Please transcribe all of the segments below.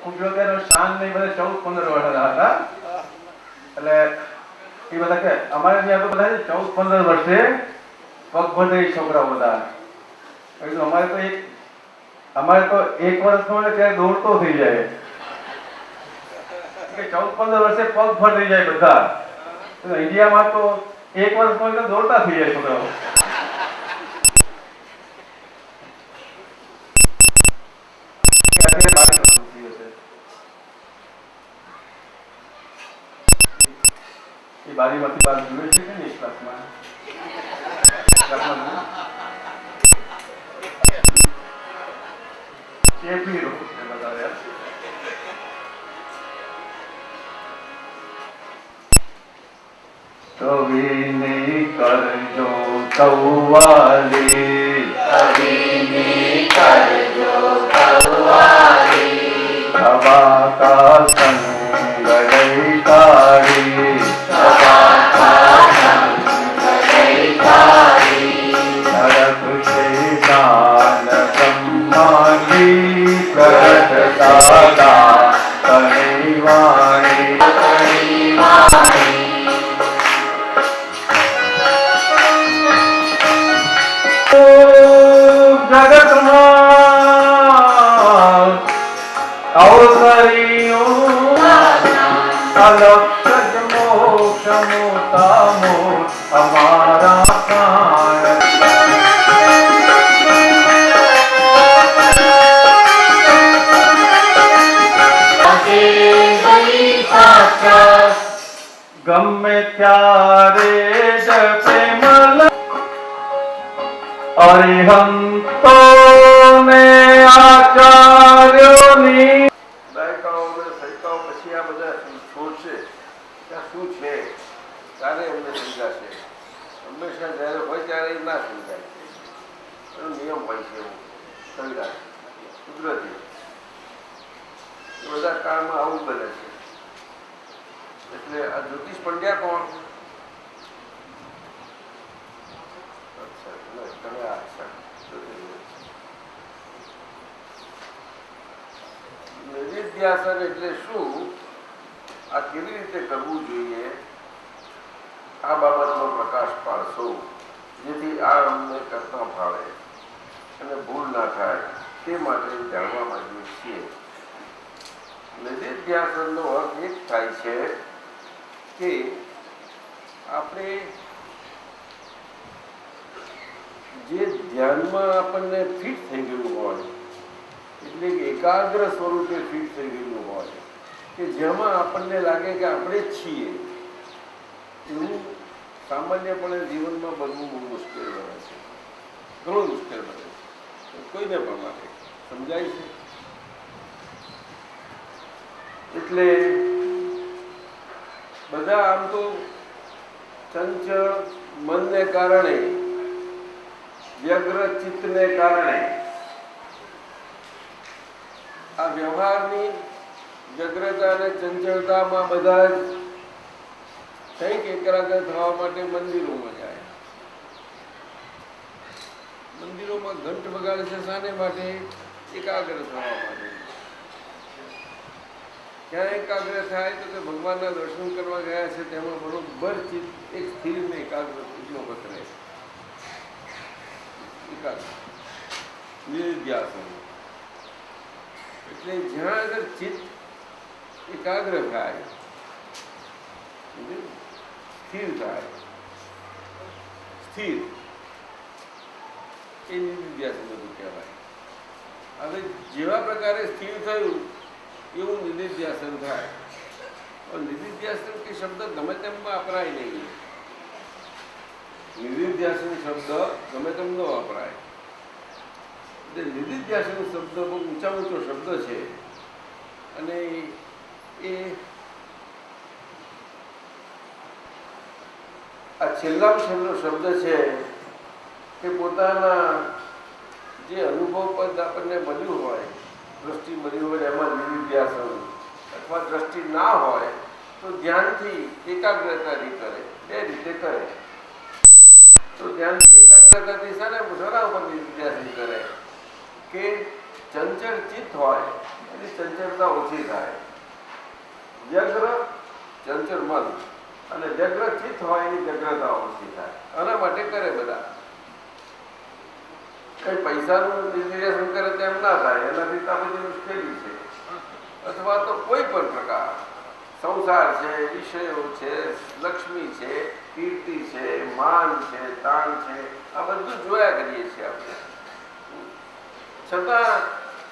78 શાન ને બધા 14-15 વર્ષના હતા. એટલે એ બધા કે અમારે ત્યાં તો બધા 14-15 વર્ષે પગભર છોકરા બધા. અમારે તો 1 વર્ષનો ત્યારે દોડતો થઈ જાય. 14-15 વર્ષે પગભર થઈ જાય બધા. ઇન્ડિયામાં તો 1 વર્ષનો દોડતા થઈ જાય છોકરાઓ. બારીમાંથી બહાર જુએ છે કે નહીં ક્લાસમાં? ચેપી રોગ છે બધા. કવિની કરજો કવ્વાલી, કવિની કરજો કવ્વાલી, સભા કા સંગ લઈ તારી, સભા કા સંગ લઈ તારી, નરક શૈતાન બ્રહ્માની કરત દાદા કણી વાણી, કણી વાણી, જગતમાં અવતરીઓ અલક્ષ મોક્ષ મોતામો અમારા પ્રાણ. ગમે ત્યારે જ પ્રેમ અરિહંતો ને આચાર્યોની દાયકાઓ અને સૈકાઓ પછી આ બધા છોડશે. ત્યાં શું છે ત્યારે એમને સમજાશે. હંમેશા જ્યારે હોય ત્યારે એ ના સમજાય. એનો નિયમ હોય છે એવું સંવિધાન કુદરતી. એ બધા કાળમાં આવું બને છે. એટલે આ જ્યોતિષ પંડ્યા કોણ? નિધિધ્યાસન એટલે શું? આ કેવી રીતે કરવું જોઈએ? આ બાબતનો પ્રકાશ પાડશો જેથી આ અમને કરતા ફાળે અને ભૂલ ના થાય તે માટે જાણવા માંગીએ છીએ. નિધિધ્યાસનનો અર્થ એ થાય છે કે આપણે જે ધ્યાનમાં આપણને ફિટ થઈ ગયું હોય, એટલે કે એકાગ્ર સ્વરૂપે ફિટ થઈ ગયું હોય, કે જેમાં આપણને લાગે કે આપણે જ છીએ, એવું સામાન્યપણે જીવનમાં બનવું બહુ મુશ્કેલ બને છે. ઘણું મુશ્કેલ બને છે. કોઈને પણ માટે સમજાય છે. એટલે બધા આમ તો ચંચળ મનને કારણે, વ્યગ્ર ચિત્તને કારણે આ વ્યવહારની વ્યગ્રતા અને ચંચળતામાં બધા જ કંઈક એકાગ્ર થવા માટે મંદિરોમાં જાય. મંદિરોમાં ઘંટ વગાડે છે શાને માટે? એકાગ્ર થવા માટે. ક્યાં એકાગ્ર થાય તો કે ભગવાનના દર્શન કરવા ગયા છે તેમાં બરોબર ચિત્ત એક સ્થિર ને એકાગ્ર એટલો પકડે. નિધિધ્યાસન એટલે જ્યાં આગળ ચિત્ત એકાગ્ર થાય, સ્થિર થાય, સ્થિર, એ નિધિધ્યાસન બધું કહેવાય. હવે જેવા પ્રકારે સ્થિર થયું એવું નિધિધ્યાસન થાય. નિધિધ્યાસન કે શબ્દ ગમે તેમ વપરાય નહીં. નિધિધ્યાસન શબ્દ ગમે તેમ ન વપરાય. એટલે નિધિધ્યાસન શબ્દ બહુ ઊંચા ઊંચો શબ્દ છે અને એ આ છેલ્લામાં છેલ્લો શબ્દ છે કે પોતાના જે અનુભવ પદ આપણને મળ્યું હોય, દ્રષ્ટિ મળી હોય, એમાં નિધિધ્યાસન, અથવા દ્રષ્ટિ ના હોય તો ધ્યાનથી એકાગ્રતાથી કરે. બે રીતે કરે. તો ધ્યાનથી એકાગ્રતાથી શાના ઉપર નિધિધ્યાસન કરે કે ચંચળ ચિત્ત હોય એની ચંચળતા ઓછી થાય. વ્યગ્ર ચંચળ મન અને વ્યગ્ર ચિત્ત હોય એની વ્યગ્રતા ઓછી થાય. આના માટે કરે બધા. કઈ પૈસાનું નિર્દેશન કરે તેમ ના થાય, એનાથી તો બધી મુશ્કેલી છે. અથવા તો કોઈ પણ પ્રકાર સંસાર છે, વિષયો છે, લક્ષ્મી છે, કીર્તિ છે, માન છે, તાણ છે, આ બધું જોયા કરીએ છીએ આપણે. છતાં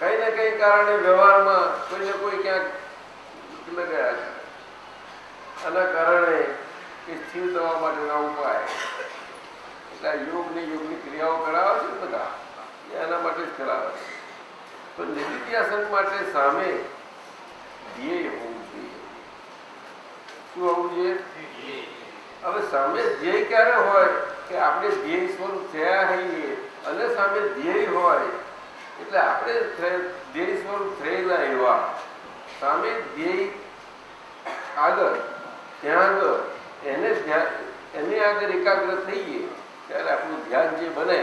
કઈ ને કઈ કારણે વ્યવહારમાં કોઈને કોઈ ક્યાંક લગાયા છે. આના કારણે એ સ્થિર થવા માટેના ઉપાય એટલે યોગની ક્રિયાઓ કરાવે છે બધા, એના માટે જ કરાવે છે. તો નિધિધ્યાસન માટે સામે ધ્યેય હોવું જોઈએ. શું હોવું જોઈએ? હવે સામે ધ્યેય ક્યારે હોય કે આપણે ધ્યેય સ્વરૂપ થયા હોઈએ અને સામે ધ્યેય હોય એટલે આપણે ધ્યેય સ્વરૂપ થયેલા એવા સામે ધ્યેય આગળ ત્યાં આગળ એની આગળ એકાગ્ર થઈએ ત્યારે આપણું ધ્યાન જે બને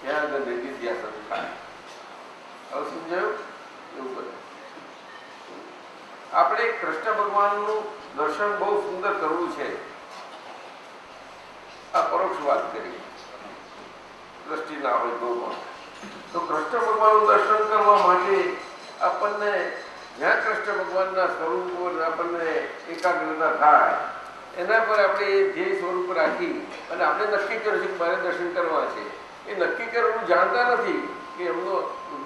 ત્યાં આગળ નિધિધ્યાસન થાય. હવે સમજાયું? એવું બને. આપણે કૃષ્ણ ભગવાનનું દર્શન બહુ સુંદર કરવું છે. આ પરોક્ષ વાત કરી, દ્રષ્ટિ ના હોય ગૌમાં. તો કૃષ્ણ ભગવાનનું દર્શન કરવા માટે આપણને જ્યાં કૃષ્ણ ભગવાનના સ્વરૂપો આપણને એકાગ્રતા થાય એના પર આપણે ધ્યેય સ્વરૂપ રાખી અને આપણે નક્કી કર્યું છે કે મારે દર્શન કરવા છે. એ નક્કી કરવાનું જાણતા નથી કે એમનો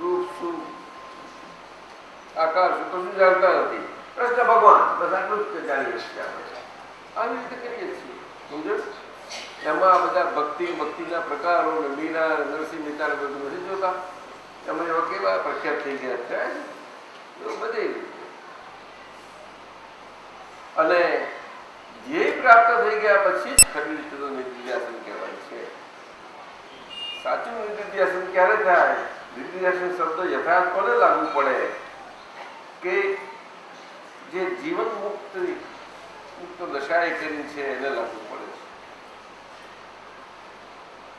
રૂપ શું, આકાર શું, કશું જાણતા નથી. કૃષ્ણ ભગવાન બસ આટલું જ જાણીએ છીએ આપણે. આવી રીતે કરીએ છીએ. સમજો? એમાં બધા ભક્તિના પ્રકારો મીરા, નરસિંહ મહેતા બધું નથી જોતા. એમાં એવા કેવા પ્રખ્યાત થઈ ગયા છે એવું બધી રીતે. અને ધ્યેય પ્રાપ્ત થઈ ગયા પછી જ ખરી રીતે તો નિધિધ્યાસન કહેવાય છે. સાચું નિધિધ્યાસન ક્યારે થાય? નિધિધ્યાસન શબ્દ યથાર્થ કોને લાગુ પડે કે જે જીવન મુક્ત દશાએ કરી છે એને લાગુ પડે છે.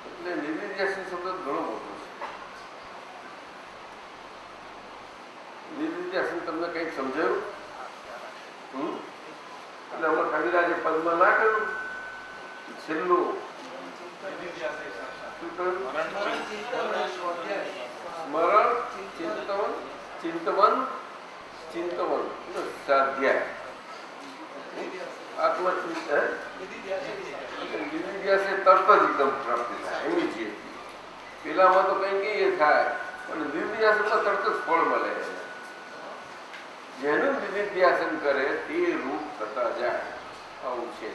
એટલે નિધિધ્યાસન શબ્દ ઘણો મોટો છે. નિધિધ્યાસન તમને કંઈક સમજાયું? એટલે હમણાં કવિરાજે પદમાં ના કહ્યું છેલ્લું સ્મરણ, ચિંતવન સ્વાધ્યાય નિધિધ્યાસ તરત જ એકદમ પ્રાપ્તિ થાય ઇમિડિયેટલી. પેલામાં તો કઈ કઈ થાય પણ નિધિધ્યાસનમાં તરત જ ફળ મળે. જેનું નિધિધ્યાસન કરે તે રૂપ થતા જાય. આવું છે.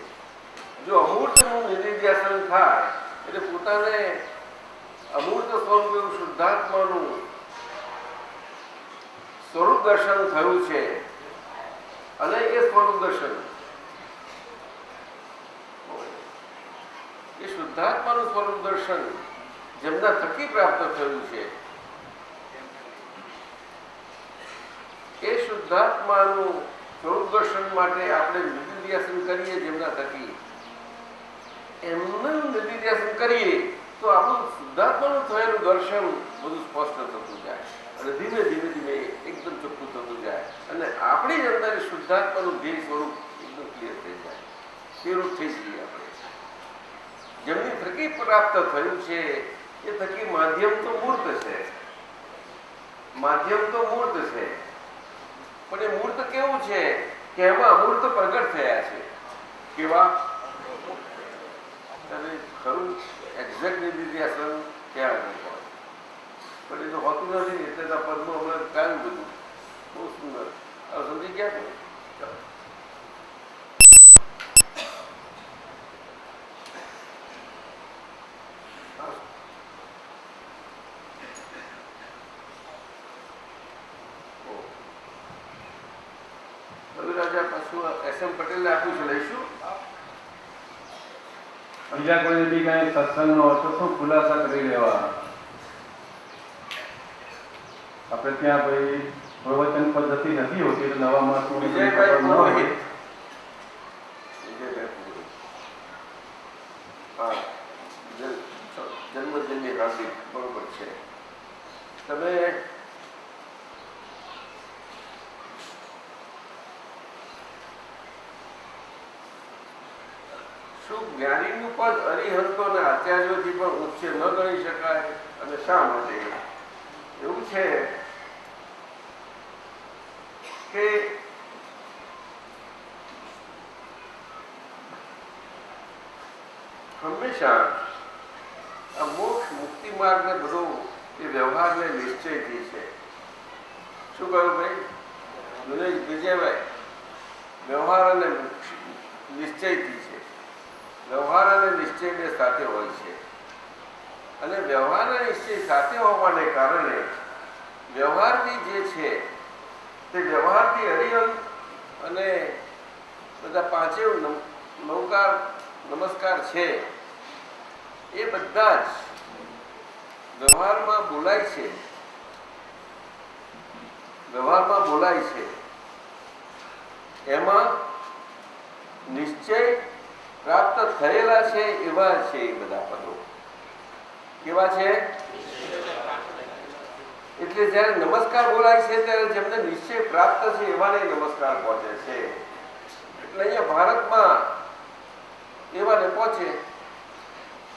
જો અમૂર્તનું નિધિધ્યાસન થાય એટલે પોતાને અમૂર્ત સ્વરૂપ એવું શુદ્ધાત્માનું સ્વરૂપ દર્શન થયું છે અને એ સ્વરૂપ દર્શન એ શુદ્ધાત્માનું સ્વરૂપ દર્શન જેમના થકી પ્રાપ્ત થયું છે એ શુદ્ધાત્માનું સ્વરૂપ દર્શન માટે આપણે નિધિધ્યાસન કરીએ. જેમના થકી એમનું નિધિધ્યાસન કરીએ તો આપણું શુદ્ધાત્માનું થયેલું દર્શન બધું સ્પષ્ટ થતું જાય અને ધીમે ધીમે એકદમ ચોખ્ખું થતું જાય અને આપણી અંદર શુદ્ધાત્માનું ધ્યેય સ્વરૂપ એકદમ ક્લિયર થઈ જાય. સ્વરૂપ થઈ જઈએ આપણે. જેમની થકી પ્રાપ્ત થયું છે એ થકી માધ્યમ તો મૂર્ત છે. માધ્યમ તો મૂર્ત છે પણ એ મૂર્ત કેવું છે કે એમાં અમૂર્ત પ્રગટ થયા છે. કેવા? ખરું એક્ઝેક્ટ નિધિધ્યાસન ક્યાં આગળ હોય પણ એ તો હોતું નથી. એટલે પદમાં હમણાં કાયું બધું બહુ સુંદર. સમજી ગયા ને? ચાલો SM પટેલ આપ્યું છે, લઈશું. બીજા કોઈ બી કઈ સત્સંગનો હતો શું ખુલાસા કરી લેવા. આપણે ત્યાં ભાઈ પ્રવચન પદ્ધતિ નથી હોતી એટલે નવા માણસો જન્મદિનની હાર્દિક બરોબર છે. તમે શું જ્ઞાનીનું પદ અરિહંતો અને આચાર્યોથી પણ ઉચ્ચ ન ગણી શકાય? અને શા માટે? એવું છે કે હંમેશા આ મોક્ષ મુક્તિ માર્ગ ને બધો એ વ્યવહારને નિશ્ચયથી છે. શું કહ્યું ભાઈ વિજયભાઈ? વ્યવહાર અને નિશ્ચયથી છે. વ્યવહાર અને નિશ્ચયને સાથે હોય છે અને વ્યવહાર અને નિશ્ચય સાથે હોવાને કારણે વ્યવહારથી જે છે તે વ્યવહારથી હરિહંત અને બધા પાંચેય નૌકાર નમસ્કાર છે એ બધા જ વ્યવહારમાં બોલાય છે. વ્યવહારમાં બોલાય છે એમાં નિશ્ચય પ્રાપ્ત થયેલા છે એવા છે એ બધા પદો. કેવા છે? એટલે જ્યારે નમસ્કાર બોલાય છે ત્યારે જેમને નિશ્ચય પ્રાપ્ત છે એવાને નમસ્કાર પહોંચે છે. એટલે અહીંયા ભારતમાં એવાને પહોંચે.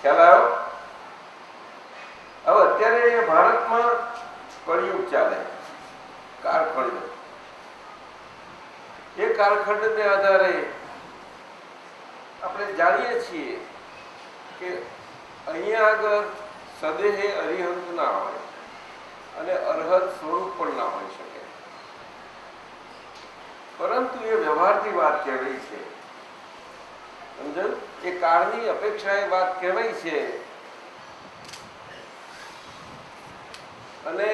ખ્યાલ આવ્યો? હવે અત્યારે અહીંયા ભારતમાં કળિયુગ ચાલે, કાળખંડ. એ કાળખંડને આધારે આપણે જાણીએ છીએ કે અહીંયા આગળ સદેહે અરિહંત ના હોય અને અરહત સ્વરૂપ પણ ના હોઈ શકે, પરંતુ એ વ્યવહારથી વાત કહેવાય છે. સમજાયું? એ કાળની અપેક્ષાએ વાત કહેવાય છે. અને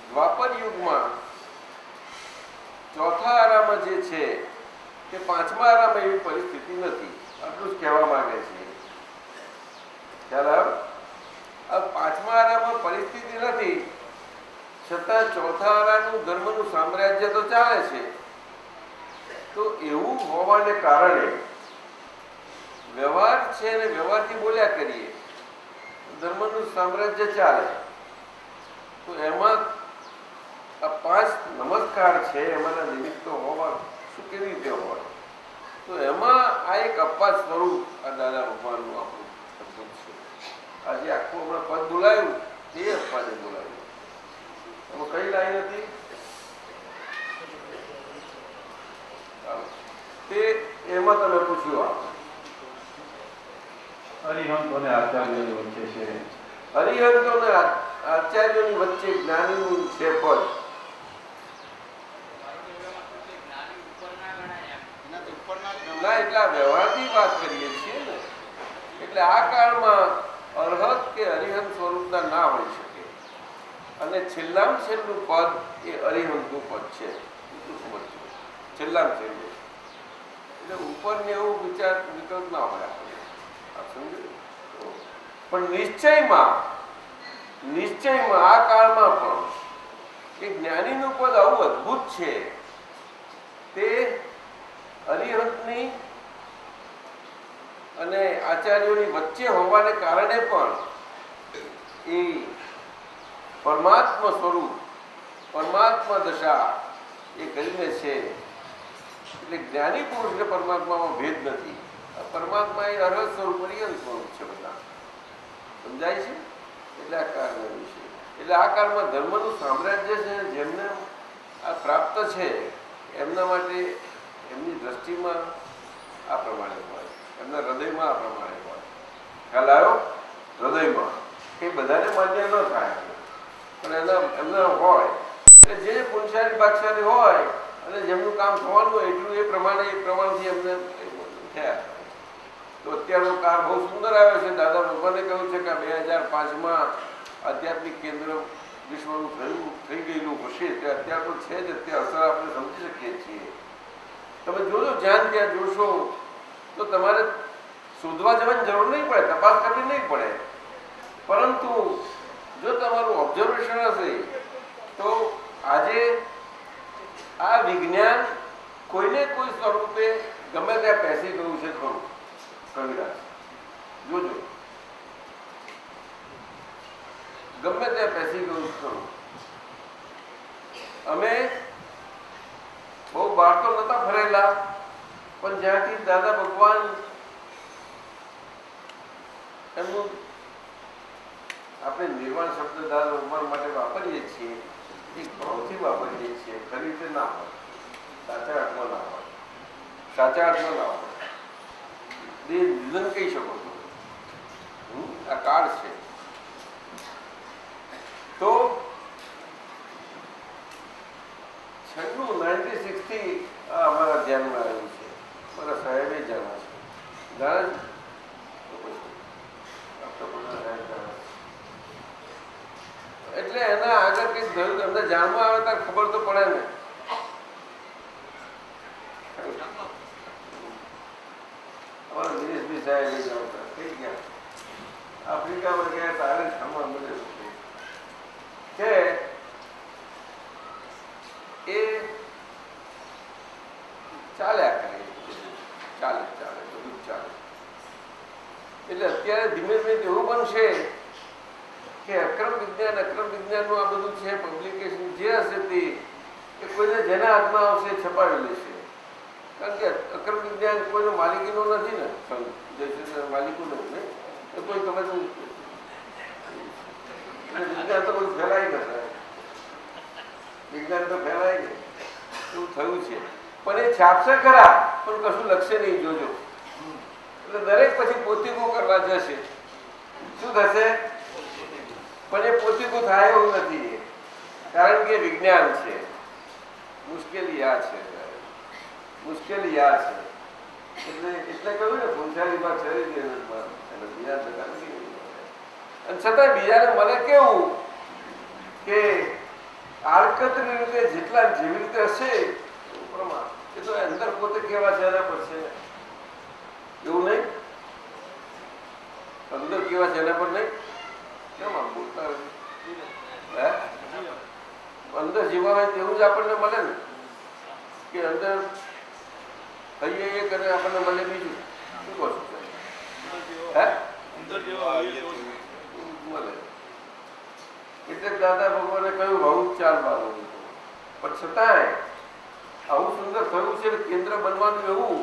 દ્વાપર યુગમાં ચોથા આરામાં જે છે કે પાંચમા આરામાં એવી પરિસ્થિતિ નથી. આટલું જ કહેવા માંગે છે. ખ્યાલ આવ્યો? આ પાંચમા આરામાં પરિસ્થિતિ નથી, છતાં ચોથા આરાનું ધર્મનું સામ્રાજ્ય તો ચાલે છે. તો એવું હોવાને કારણે વ્યવહાર છે અને વ્યવહારથી બોલ્યા કરીએ, ધર્મનું સામ્રાજ્ય ચાલે. તો એમાં આ પાંચ નમસ્કાર છે એમાંના નિમિત્તો હોવા શું કેવી રીતે હોય? તો એમાં આ એક અપવાદ સ્વરૂપ આ દાદા ભગવાનનું આપણું અદભુત છે. આજે આખું હમણાં પદ બોલાયું એ અપવાદે બોલાયું. એમાં કઈ લાઈન હતી તે એમાં તમે પૂછ્યું અરિહંતો અને આચાર્યોની વચ્ચે છે. હરિહંતો અને આચાર્યોની વચ્ચે જ્ઞાનીનું છે પદ. ના, એટલે આ વ્યવહારથી વાત કરીએ છીએ ને. એટલે આ કાળમાં અરહત કે અરિહંત સ્વરૂપના ના હોઈ શકે અને છેલ્લામાં છેલ્લું પદ એ અરિહંતનું પદ છે. એટલું સમજવું. છેલ્લામાં છેલ્લું એટલે ઉપરને એવું વિકલ્પ ના હોય આપણે. આપ સમજ્યું? પણ નિશ્ચયમાં આ કાળમાં પણ એ જ્ઞાનીનું પદ આવું અદભુત છે. તે અરિહંતની અને આચાર્યોની વચ્ચે હોવાને કારણે પણ એ પરમાત્મા સ્વરૂપ, પરમાત્મા દશા એ કરીને છે. એટલે જ્ઞાની પુરુષને પરમાત્મામાં ભેદ નથી. પરમાત્મા એ અરહત સ્વરૂપ, અરિહંત સ્વરૂપ છે. બધા સમજાય છે? એટલે આ કાળનો વિષય. એટલે આ કાળમાં ધર્મનું સામ્રાજ્ય છે. જેમને આ પ્રાપ્ત છે એમના માટે એમની દ્રષ્ટિમાં આ પ્રમાણે હોય, એમના હૃદયમાં આ પ્રમાણે હોય. ખ્યાલ આવ્યો? હૃદયમાં એ બધાને માન્ય ન થાય, પણ એમના હોય એટલે જે પુણ્યશાળી ભાગશાળી હોય અને જેમનું કામ થવાનું હોય એટલું એ પ્રમાણથી એમને થયા. તો અત્યારનો કાળ બહુ સુંદર આવ્યો છે. દાદા ભગવાને કહ્યું છે કે 2005માં આધ્યાત્મિક કેન્દ્ર વિશ્વનું થઈ ગયેલું હશે તે અત્યાર તો છે જ. અત્યારે અસર આપણે સમજી શકીએ છીએ. તમે જોજો, જ્યાં ત્યાં જોશો તો તમારે શોધવા જવાની જરૂર નહીં પડે, તપાસ કરવી નહીં પડે. પરંતુ જો તમારું ઓબ્ઝર્વેશન હશે તો આજે આ વિજ્ઞાન કોઈને કોઈ સ્વરૂપે ગમે ત્યાં પેસી ગયું છે ખરું. કવિરાજ જોજો, ગમે ત્યાં પેસી ગયું છે ખરું. અમે બહુ બહાર તો નતા ફરેલા, પણ જ્યાંથી દાદા ભગવાન એમનું આપણે નિર્વાણ શબ્દ દાદા ભગવાન માટે વાપરીએ છીએ એક ભાવથી વાપરીએ છીએ, ખરી રીતે ના હોય, સાચા અર્થમાં ના હોય, સાચા અર્થમાં ના હોય. રીઝન કહી શકો છો, આ કાળ છે. તો 96 થી અમારા ધ્યાનમાં આવ્યું છે, મારા સાહેબે જાણ્યા છે, જાણે એટલે એના આગળ કંઈક થયું એમને જાણવા આવે ત્યારે ખબર તો પડે ને. અમારા દિનેશભાઈ સાહેબ જાણતા થઈ ગયા, આફ્રિકામાં ગયા તારે સામાન મળે કે એ ચાલ્યા કરે, ચાલે ચાલે બધું ચાલે. એટલે અત્યારે ધીમે ધીમે એવું બનશે કે અક્રમ વિજ્ઞાનનું આ બધું છે પબ્લિકેશન જે હશે તે કોઈને જેના હાથમાં આવશે છપાવી લેશે. કારણ કે અક્રમ વિજ્ઞાન કોઈનો માલિકીનો નથી ને, માલિકું નથી ને, એ કોઈ તમે વિજ્ઞાન તો બધું ફેલાઈ જશે, વિજ્ઞાન તો ફેલાય ગયું એવું થયું છે. પણ એ છાપશે ખરા પણ કશું લખશે નહીં, જોજો. એટલે દરેક પછી પોતીકું કરવા જશે. શું થશે? પણ એ પોતીકું થાય એવું નથી, કારણ કે વિજ્ઞાન છે. મુશ્કેલી આ છે, મુશ્કેલી આ છે. એટલે કહ્યું ને પૂંછાલીમાં ચડી ગઈ અને બીજા અને છતાં બીજાને મને કેવું કે આડકતરી રીતે જેટલા જેવી રીતે હશે પ્રમાણ એ તો અંદર પોતે કેવા છે એના પર છે, એવું નહીં? અંદર કેવા છે એના પર નહીં? કેમ આમ બોલતા હે? અંદર જીવા હોય તેવું જ આપણને મળે ને, કે અંદર હૈયે એ કરે આપણને મળે બીજું શું કહો છો? હે મળે. એટલે દાદા ભગવાને કહ્યું આવું જ ચાલવાનું, પણ છતાંય આવું સુંદર થયું છે કેન્દ્ર બનવાનું એવું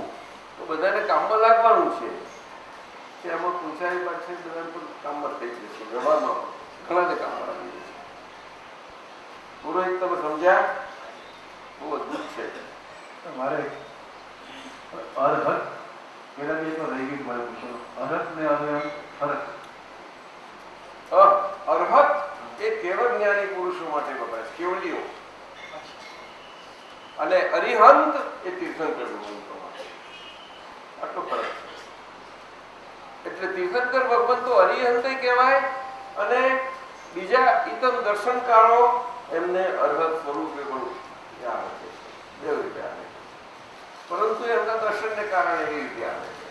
તો બધાને કામમાં લાગવાનું છે કે એમાં પૂછાય પાછળ બધા પણ કામમાં થઈ જશે, વ્યવહારમાં ઘણાને કામમાં લાગી જશે. પુરોહિત તમે સમજ્યા? બહુ અદભુત છે. મારે અરહત પેલા બે તો રહી ગયું મારે પૂછવાનું, અરહત ને અરહત. અરહત એ કેવળ જ્ઞાની પુરુષો માટે વપરાય છે, કેવલીઓ. અને અરિહંત એ તીર્થંકર ભગવંતો માટે. આટલો ફરક છે. એટલે તીર્થંકર ભગવંતો અરિહંત કહેવાય અને બીજા ઇતમ દર્શનકારો એમને અરહત સ્વરૂપે પણ આવે છે, એવી રીતે આવે. પરંતુ એમના દર્શનને કારણે એવી રીતે આવે છે.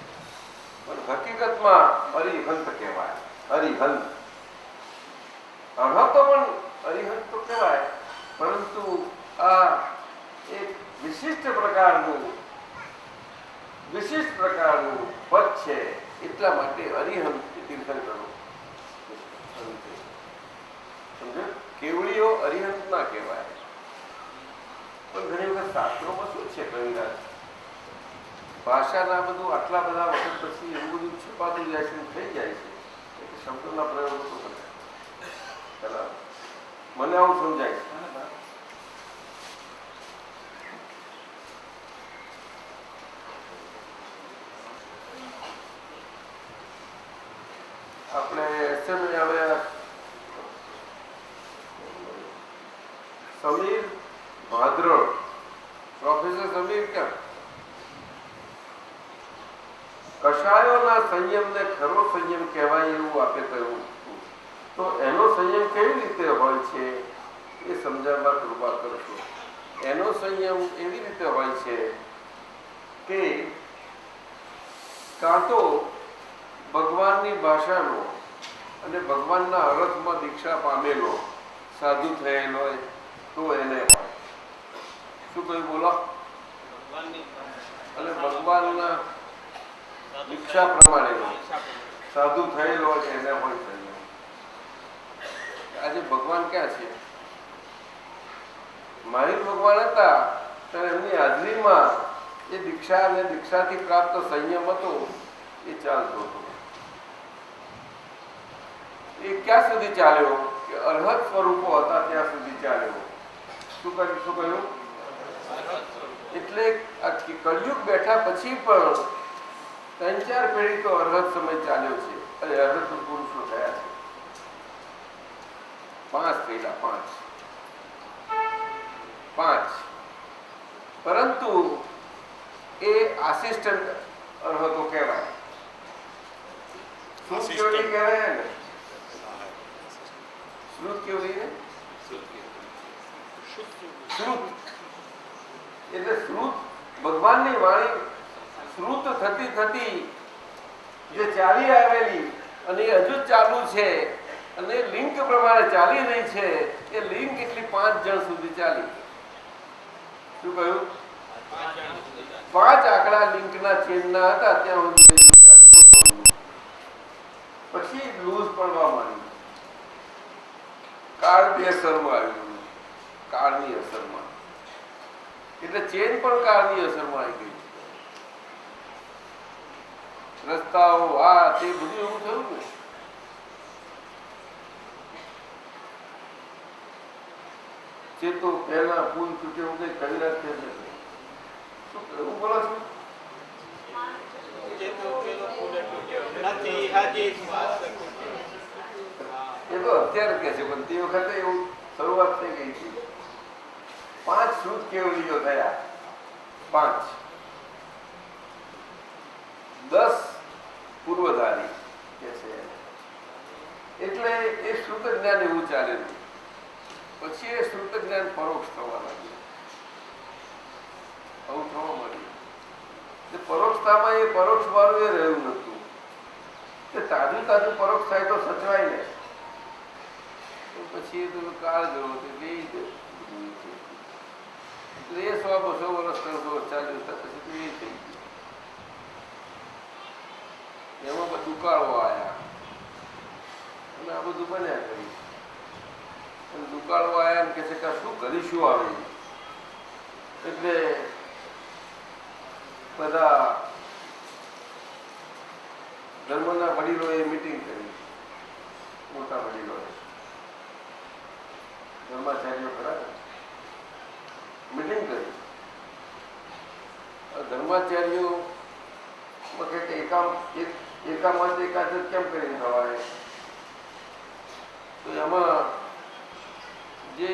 પણ હકીકતમાં અરિહંત કહેવાય. અરિહંત અરહતો પણ અરિહંત તો કહેવાય, પરંતુ આ એક વિશિષ્ટ પ્રકારનું પદ છે. એટલા માટે અરિહંત તીર્થંકરો સમજો. કેવળીઓ અરિહંત ના કહેવાય. પણ ઘણી વખત શાસ્ત્રોમાં શું છે કવિરાજ, ભાષાના બધું આટલા બધા વખત પછી એવું બધું છુપાતું જાય છે, થઈ જાય છે. એટલે શબ્દોના પ્રયોગો તો કરે. મને આવું સમજાય છે. આપણે એસએમ હવે સમીર ભાદરડ, પ્રોફેસર સમીર ક્યાં? કષાયોના સંયમને ખરો સંયમ કહેવાય એવું આપે કહ્યું. તો એનો સંયમ કેવી રીતે હોય છે એ સમજાવવા કૃપા કરશો. એનો સંયમ એવી રીતે હોય છે કે કાં તો ભગવાનની ભાષાનો અને ભગવાનના અર્થમાં દીક્ષા પામેલો સાધુ થયેલો હોય તો એને હોય. શું કહ્યું બોલો? અને ભગવાનના દીક્ષા પ્રમાણેનો સાધુ થયેલો હોય એને હોય સંયમ. આજે ભગવાન ક્યાં છે? મહાવીર ભગવાન હતા ત્યારે એમની હાજરીમાં એ દીક્ષા અને દીક્ષાથી પ્રાપ્ત સંયમ હતો એ ચાલતો હતો. એ ક્યાં સુધી ચાલ્યો કે અર્હત સ્વરૂપો હતા ત્યાં સુધી ચાલ્યો. શું કહ્યું? એટલે આ કળિયુગ બેઠા પછી પણ 3-4 પેઢી તો અર્હત સમય ચાલ્યો છે અને અર્હત પુરુષો થયા છે. 5 પેઢા 5 પરંતુ એ આસિસ્ટન્ટ અર્હતો કહેવાય. શ્રુત કેવડી કહેવાય ને, શ્રુત કેવડી ને શ્રુત એટલે શ્રુત ભગવાનની વાણી શ્રુત થતી થતી જે ચાલી આવેલી અને એ હજુ ચાલુ છે અને લિંક પ્રમાણે ચાલી રહી છે. એ લિંક એટલી 5 જણ સુધી ચાલી. શું કહ્યું? 5 આંકડા લિંકના ચેનના હતા ત્યાં સુધી. પછી લૂઝ પડવા માંડ્યું. કાળની અસરમાં આવ્યું. કાળની અસરમાં એટલે ચેન પણ કાળની અસરમાં આવી ગઈ. રસ્તાઓ આ તે બધું એવું થયું ને. ચેતો પહેલા પુલ તૂટે એવું કઈ કરી રાખે છે. શું એવું બોલો છો? એ તો અત્યારે કે છે પણ તે વખતે એવું શરૂઆત થઈ ગઈ છે. 5 શ્રુત કેવલીઓ થયા. 5 10 પૂર્વધારી કે છે. એટલે એ શ્રુત જ્ઞાન એવું ચાલેલું. પછી એ શ્રુત જ્ઞાન પરોક્ષ થવા લાગ્યું. આવું થવા મળ્યું. પરોક્ષતામાં એ પરોક્ષ વાળું એ રહ્યું નતું. તાજું તાજું પરોક્ષ થાય તો સચવાય ને. પછી એ તો કાળ ગયો એટલે એ 100-200 વર્ષ ચાલ્યું પછી તો એ થઈ ગયું. એમાં દુકાળો આવ્યા અને આ બધું બન્યા કર્યું. દુકાળો આવ્યા ને કે છે કે શું કરીશું આવે. એટલે બધા ધર્મના વડીલોએ મીટિંગ કરી. મોટા વડીલોએ ધર્માચાર્યો ખરા મીટિંગ કરી. ધર્માચાર્યો એકામાં એકાદ કેમ કરીને થવાય. તો એમાં જે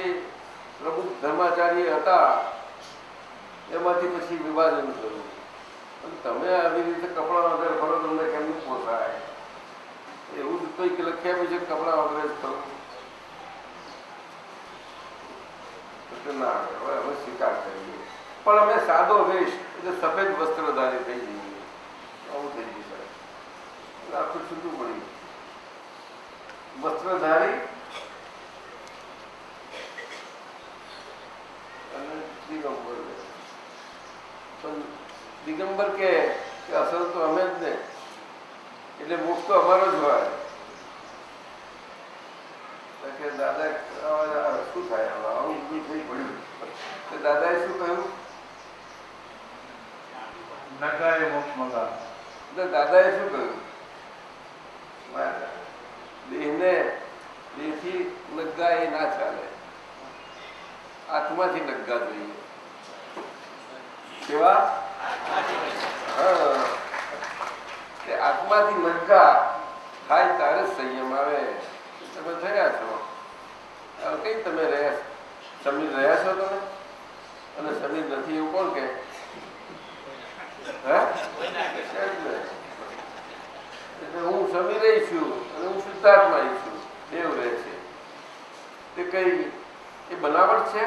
પ્રમુખ ધર્માચાર્ય હતા એમાંથી પછી વિભાજન કર્યું. તમે આવી રીતે કપડા વગર ફરો તમને કેમનું પોસાય? એવું જ કંઈક લખ્યા પછી કપડા વગર જ ફરો. ના હવે સ્વીકાર કરીએ પણ અમે સાદો વેશ એટલે સફેદ વસ્ત્રધારી થઈ જઈએ. આવું થઈ ગયું સાહેબ. આખું છૂટું પડ્યું. વસ્ત્રધારી અને દિગંબર. પણ દિગંબર કે અસલ તો અમે જ ને, એટલે મોક્ષ તો અમારો જ હોય. દાદા શું થાય આવું બધું થઈ પડ્યું. દાદાએ શું કહ્યું? નગાએ મોક્ષ મંગા. દાદાએ શું કહ્યું? દેહથી નગ્ગા એ ના ચાલે. આત્માથી નગ્ગા જોઈએ. કેવા? આત્માથી નગ્ગા થાય તારે સંયમ આવે. તમે થયા છો. કઈ તમે રહ્યા સમીર રહ્યા છો તમે? અને સમીર નથી એવું કોણ કે? એટલે હું સમીર રહી છું અને હું શુદ્ધાત્મા રહી છું. દેવ રહે છે. તે કઈ એ બનાવટ છે?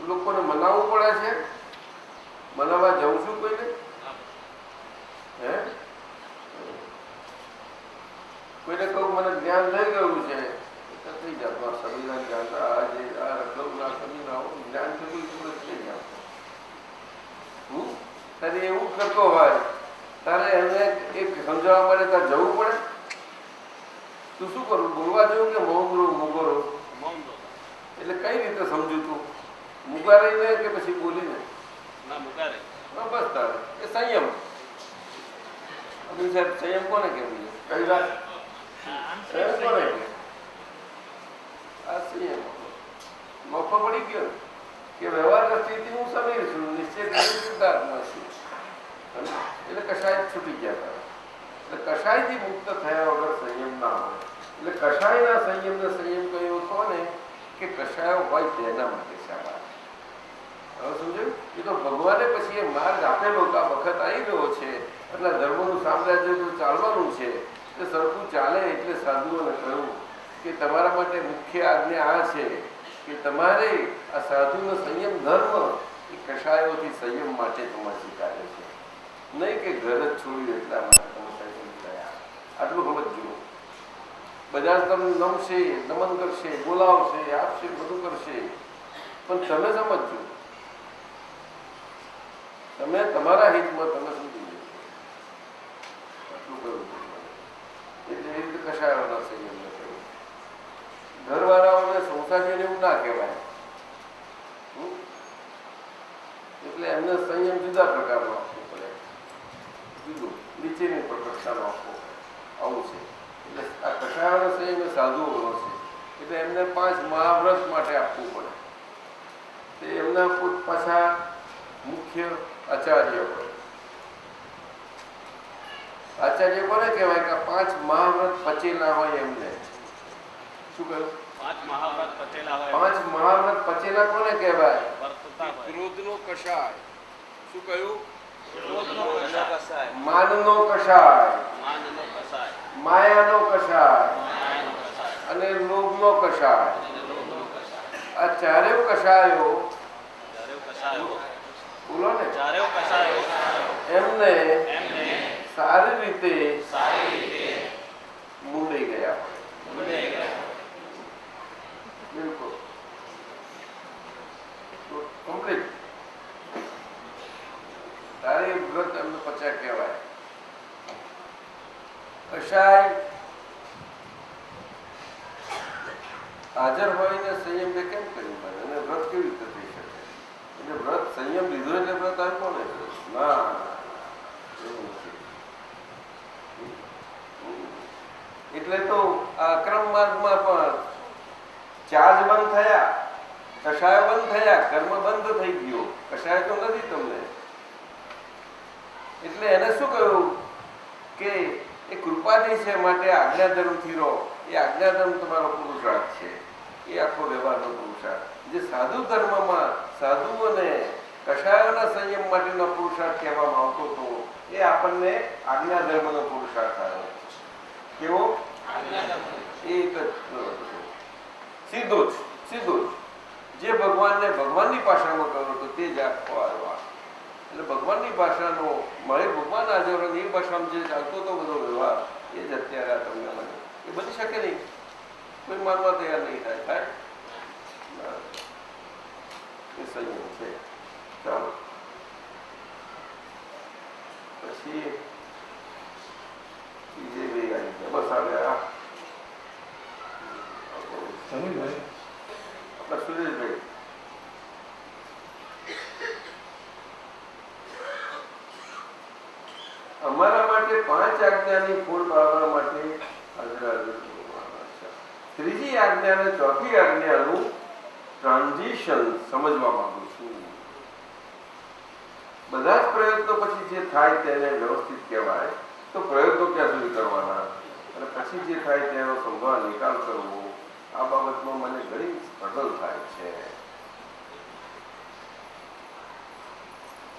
લોકોને મનાવવું પડે છે. મનાવવા જઉં છું કોઈને? હે કોઈને કહું મને જ્ઞાન થઈ ગયું છે થઈ જાવ. સમીના જ્ઞાન આજે આ રખડું સમીના જ્ઞાન થયું થઈ જાવ. તારે એવું કરતો હોય તારે એને એક સમજાવવા માટે તારે જવું પડે. તું શું કરું? બોલવા જવું કે મોંઘરો મોંઘરો? એટલે કઈ રીતે સમજુ તું? મુકારીને કે પછી બોલીને? ના મુકારે. બસ તારે એ સંયમ. અભિ સાહેબ સંયમ કોને કહેવાય? કઈ વાત સંયમ કોને કહે? આ સંયમ મોકો પડી ગયો કે વ્યવહાર સ્થિતિ હું સમીર છું, નિશ્ચિત સિદ્ધાર્થમાં છું. એટલે કશાય છૂટી ગયા. એટલે કશાયથી મુક્ત થયા વગર સંયમ ના હોય. એટલે કશાયના સંયમને સંયમ કયો કોને કે કશાયો હોય તેના માટે શાળા. હવે સમજાયું? એ તો ભગવાને પછી એ માર્ગ આપેલો કે આ વખત આવી ગયો છે એટલે ધર્મનું સામ્રાજ્ય જો ચાલવાનું છે તે સરખું ચાલે. એટલે સાધુઓને કહ્યું કે તમારા માટે મુખ્ય આજ્ઞા આ છે કે તમારે આ સાધુનો સંયમ ધર્મ એ કશાયોથી સંયમ માટે તમારે સ્વીકારે છે, નહીં કે ઘર જ છોડ્યું એટલા માટે તમે સંયમ થયા. આટલું સમજજો. બધા જ તમને નમશે, નમન કરશે, બોલાવશે, આપશે, બધું કરશે, પણ તમે સમજજો, તમે તમારા હિતમાં તમે સમજી લેજો. આટલું કહ્યું. એટલે એ રીતે કશાયોના સંયમને કહ્યું. ઘરવાળાઓને સંસારીઓને એવું ના કહેવાય. એટલે એમને સંયમ જુદા પ્રકારનો આપવો પડે, જુદું નીચેની પ્રકક્ષાનો આપવો પડે. આવું છે. એટલે આ કશાયોનો સંયમ એ સાધુઓનો છે. એટલે એમને 5 મહાવ્રત માટે આપવું પડે. તે એમના પાછા મુખ્ય આચાર્ય હોય. આચાર્ય કોને કહેવાય કે 5 મહાવ્રત પચેલા હોય એમને. શું કહ્યું? 5 મહાવ્રત પચેલા હોય. 5 મહાવ્રત પચેલા કોને કહેવાય? વર્તતા હોય. ક્રોધનો કષાય. શું કહ્યું? ક્રોધનો કષાય, માનનો કષાય, માનનો કષાય, માયાનો કષાય માયાનો કષાય અને લોભનો કષાય. અને લોભનો કષાય. આ ચારેય કષાયો ચારેય કષાયો, બોલો ને, ચારેય કષાયો એમને એમને સારી રીતે મૂંડાઈ ગયા. બિલકુલ કમ્પ્લીટ. તારે વ્રત એમને 50 કહેવાય. કશાય હાજર હોય ને સંયમ બે કેમ કરી બને? અને વ્રત કેવી રીતે થઈ શકે? એટલે વ્રત સંયમ લીધો એટલે વ્રત આવે કોને? ના, એવું નથી. એટલે તો આ અક્રમ માર્ગમાં પણ ચાર્જ બંધ થયા, કષાય બંધ થયા, કર્મ બંધ થઈ ગયો. કષાય તો નથી તમને. એટલે એને શું કહ્યું કે એ કૃપાથી છે માટે આજ્ઞાધર્મથી રહો. એ આજ્ઞાધર્મ તમારો પુરુષાર્થ છે. એ આખો વ્યવહારનો પુરુષાર્થ. જે સાધુ ધર્મમાં સાધુઓને કષાયોના સંયમ માટેનો પુરુષાર્થ કહેવામાં આવતો હતો એ આપણને આજ્ઞાધર્મનો પુરુષાર્થ આવ્યો. કેવો? એ એક જ સીધો જ જે ભગવાનને ભગવાનની ભાષામાં કહ્યું હતો તે જ આખો આવ્યો. એટલે ભગવાનની ભાષાનો મારે ભગવાન હાજર એ ભાષામાં જે ચાલતો હતો બધો વ્યવહાર એ જ અત્યારે આ તમને મને એ બની શકે નહીં. કોઈ માનવા તૈયાર નહીં થાય. એ સંયમ છે. ચાલો પછી બીજે બે આવી ગયા. બસ આવે સમીરભાઈ, આપણા સુરેશભાઈ. અમારા માટે 5 આજ્ઞાની ફૂલ પાડવા માટે ત્રીજી આજ્ઞા અને ચોથી આજ્ઞાનું ટ્રાન્ઝિશન સમજવા માંગુ છું. બધા જ પ્રયત્નો પછી જે થાય તેને વ્યવસ્થિત કહેવાય. તો પ્રયત્નો ક્યાં સુધી કરવાના અને પછી જે થાય તેનો સંભાળ નિકાલ કરવો, આ બાબતમાં મને ઘણી સ્ટ્રગલ થાય છે.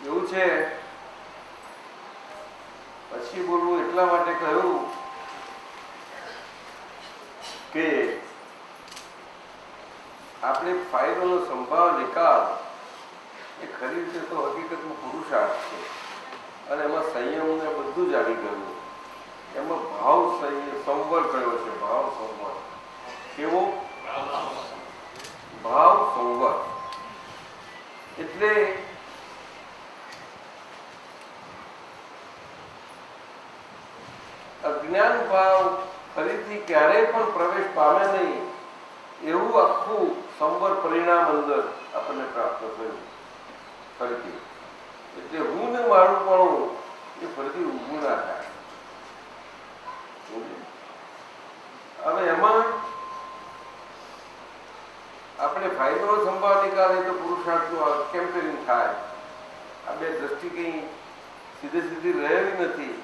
એવું છે. પછી બોલવું એટલા માટે કહ્યું કે આપણે ફાયદોનો સંભાવ નિકાલ એ ખરી રીતે તો હકીકતમાં પુરુષાર્થ છે. અને એમાં સંયમ ને બધું જ આવી ગયું. એમાં ભાવ સંવર કયો છે? ભાવ સંવર. કેવો? ભાવ સંવર. એટલે અજ્ઞાન ભાવ ફરીથી ક્યારેય પણ પ્રવેશ પામે નહીં એવું આખું સંવર પરિણામ અંદર આપણને પ્રાપ્ત થયું ફરીથી. એટલે હું ને મારું પણ એ ફરીથી ઊભું ના થાય. હવે એમાં આપણે ફાયદો સંભાળ નિકાલે તો પુરુષાર્થનું કેમ કરીને થાય? આ બે દ્રષ્ટિ કંઈ સીધી રહેલી નથી.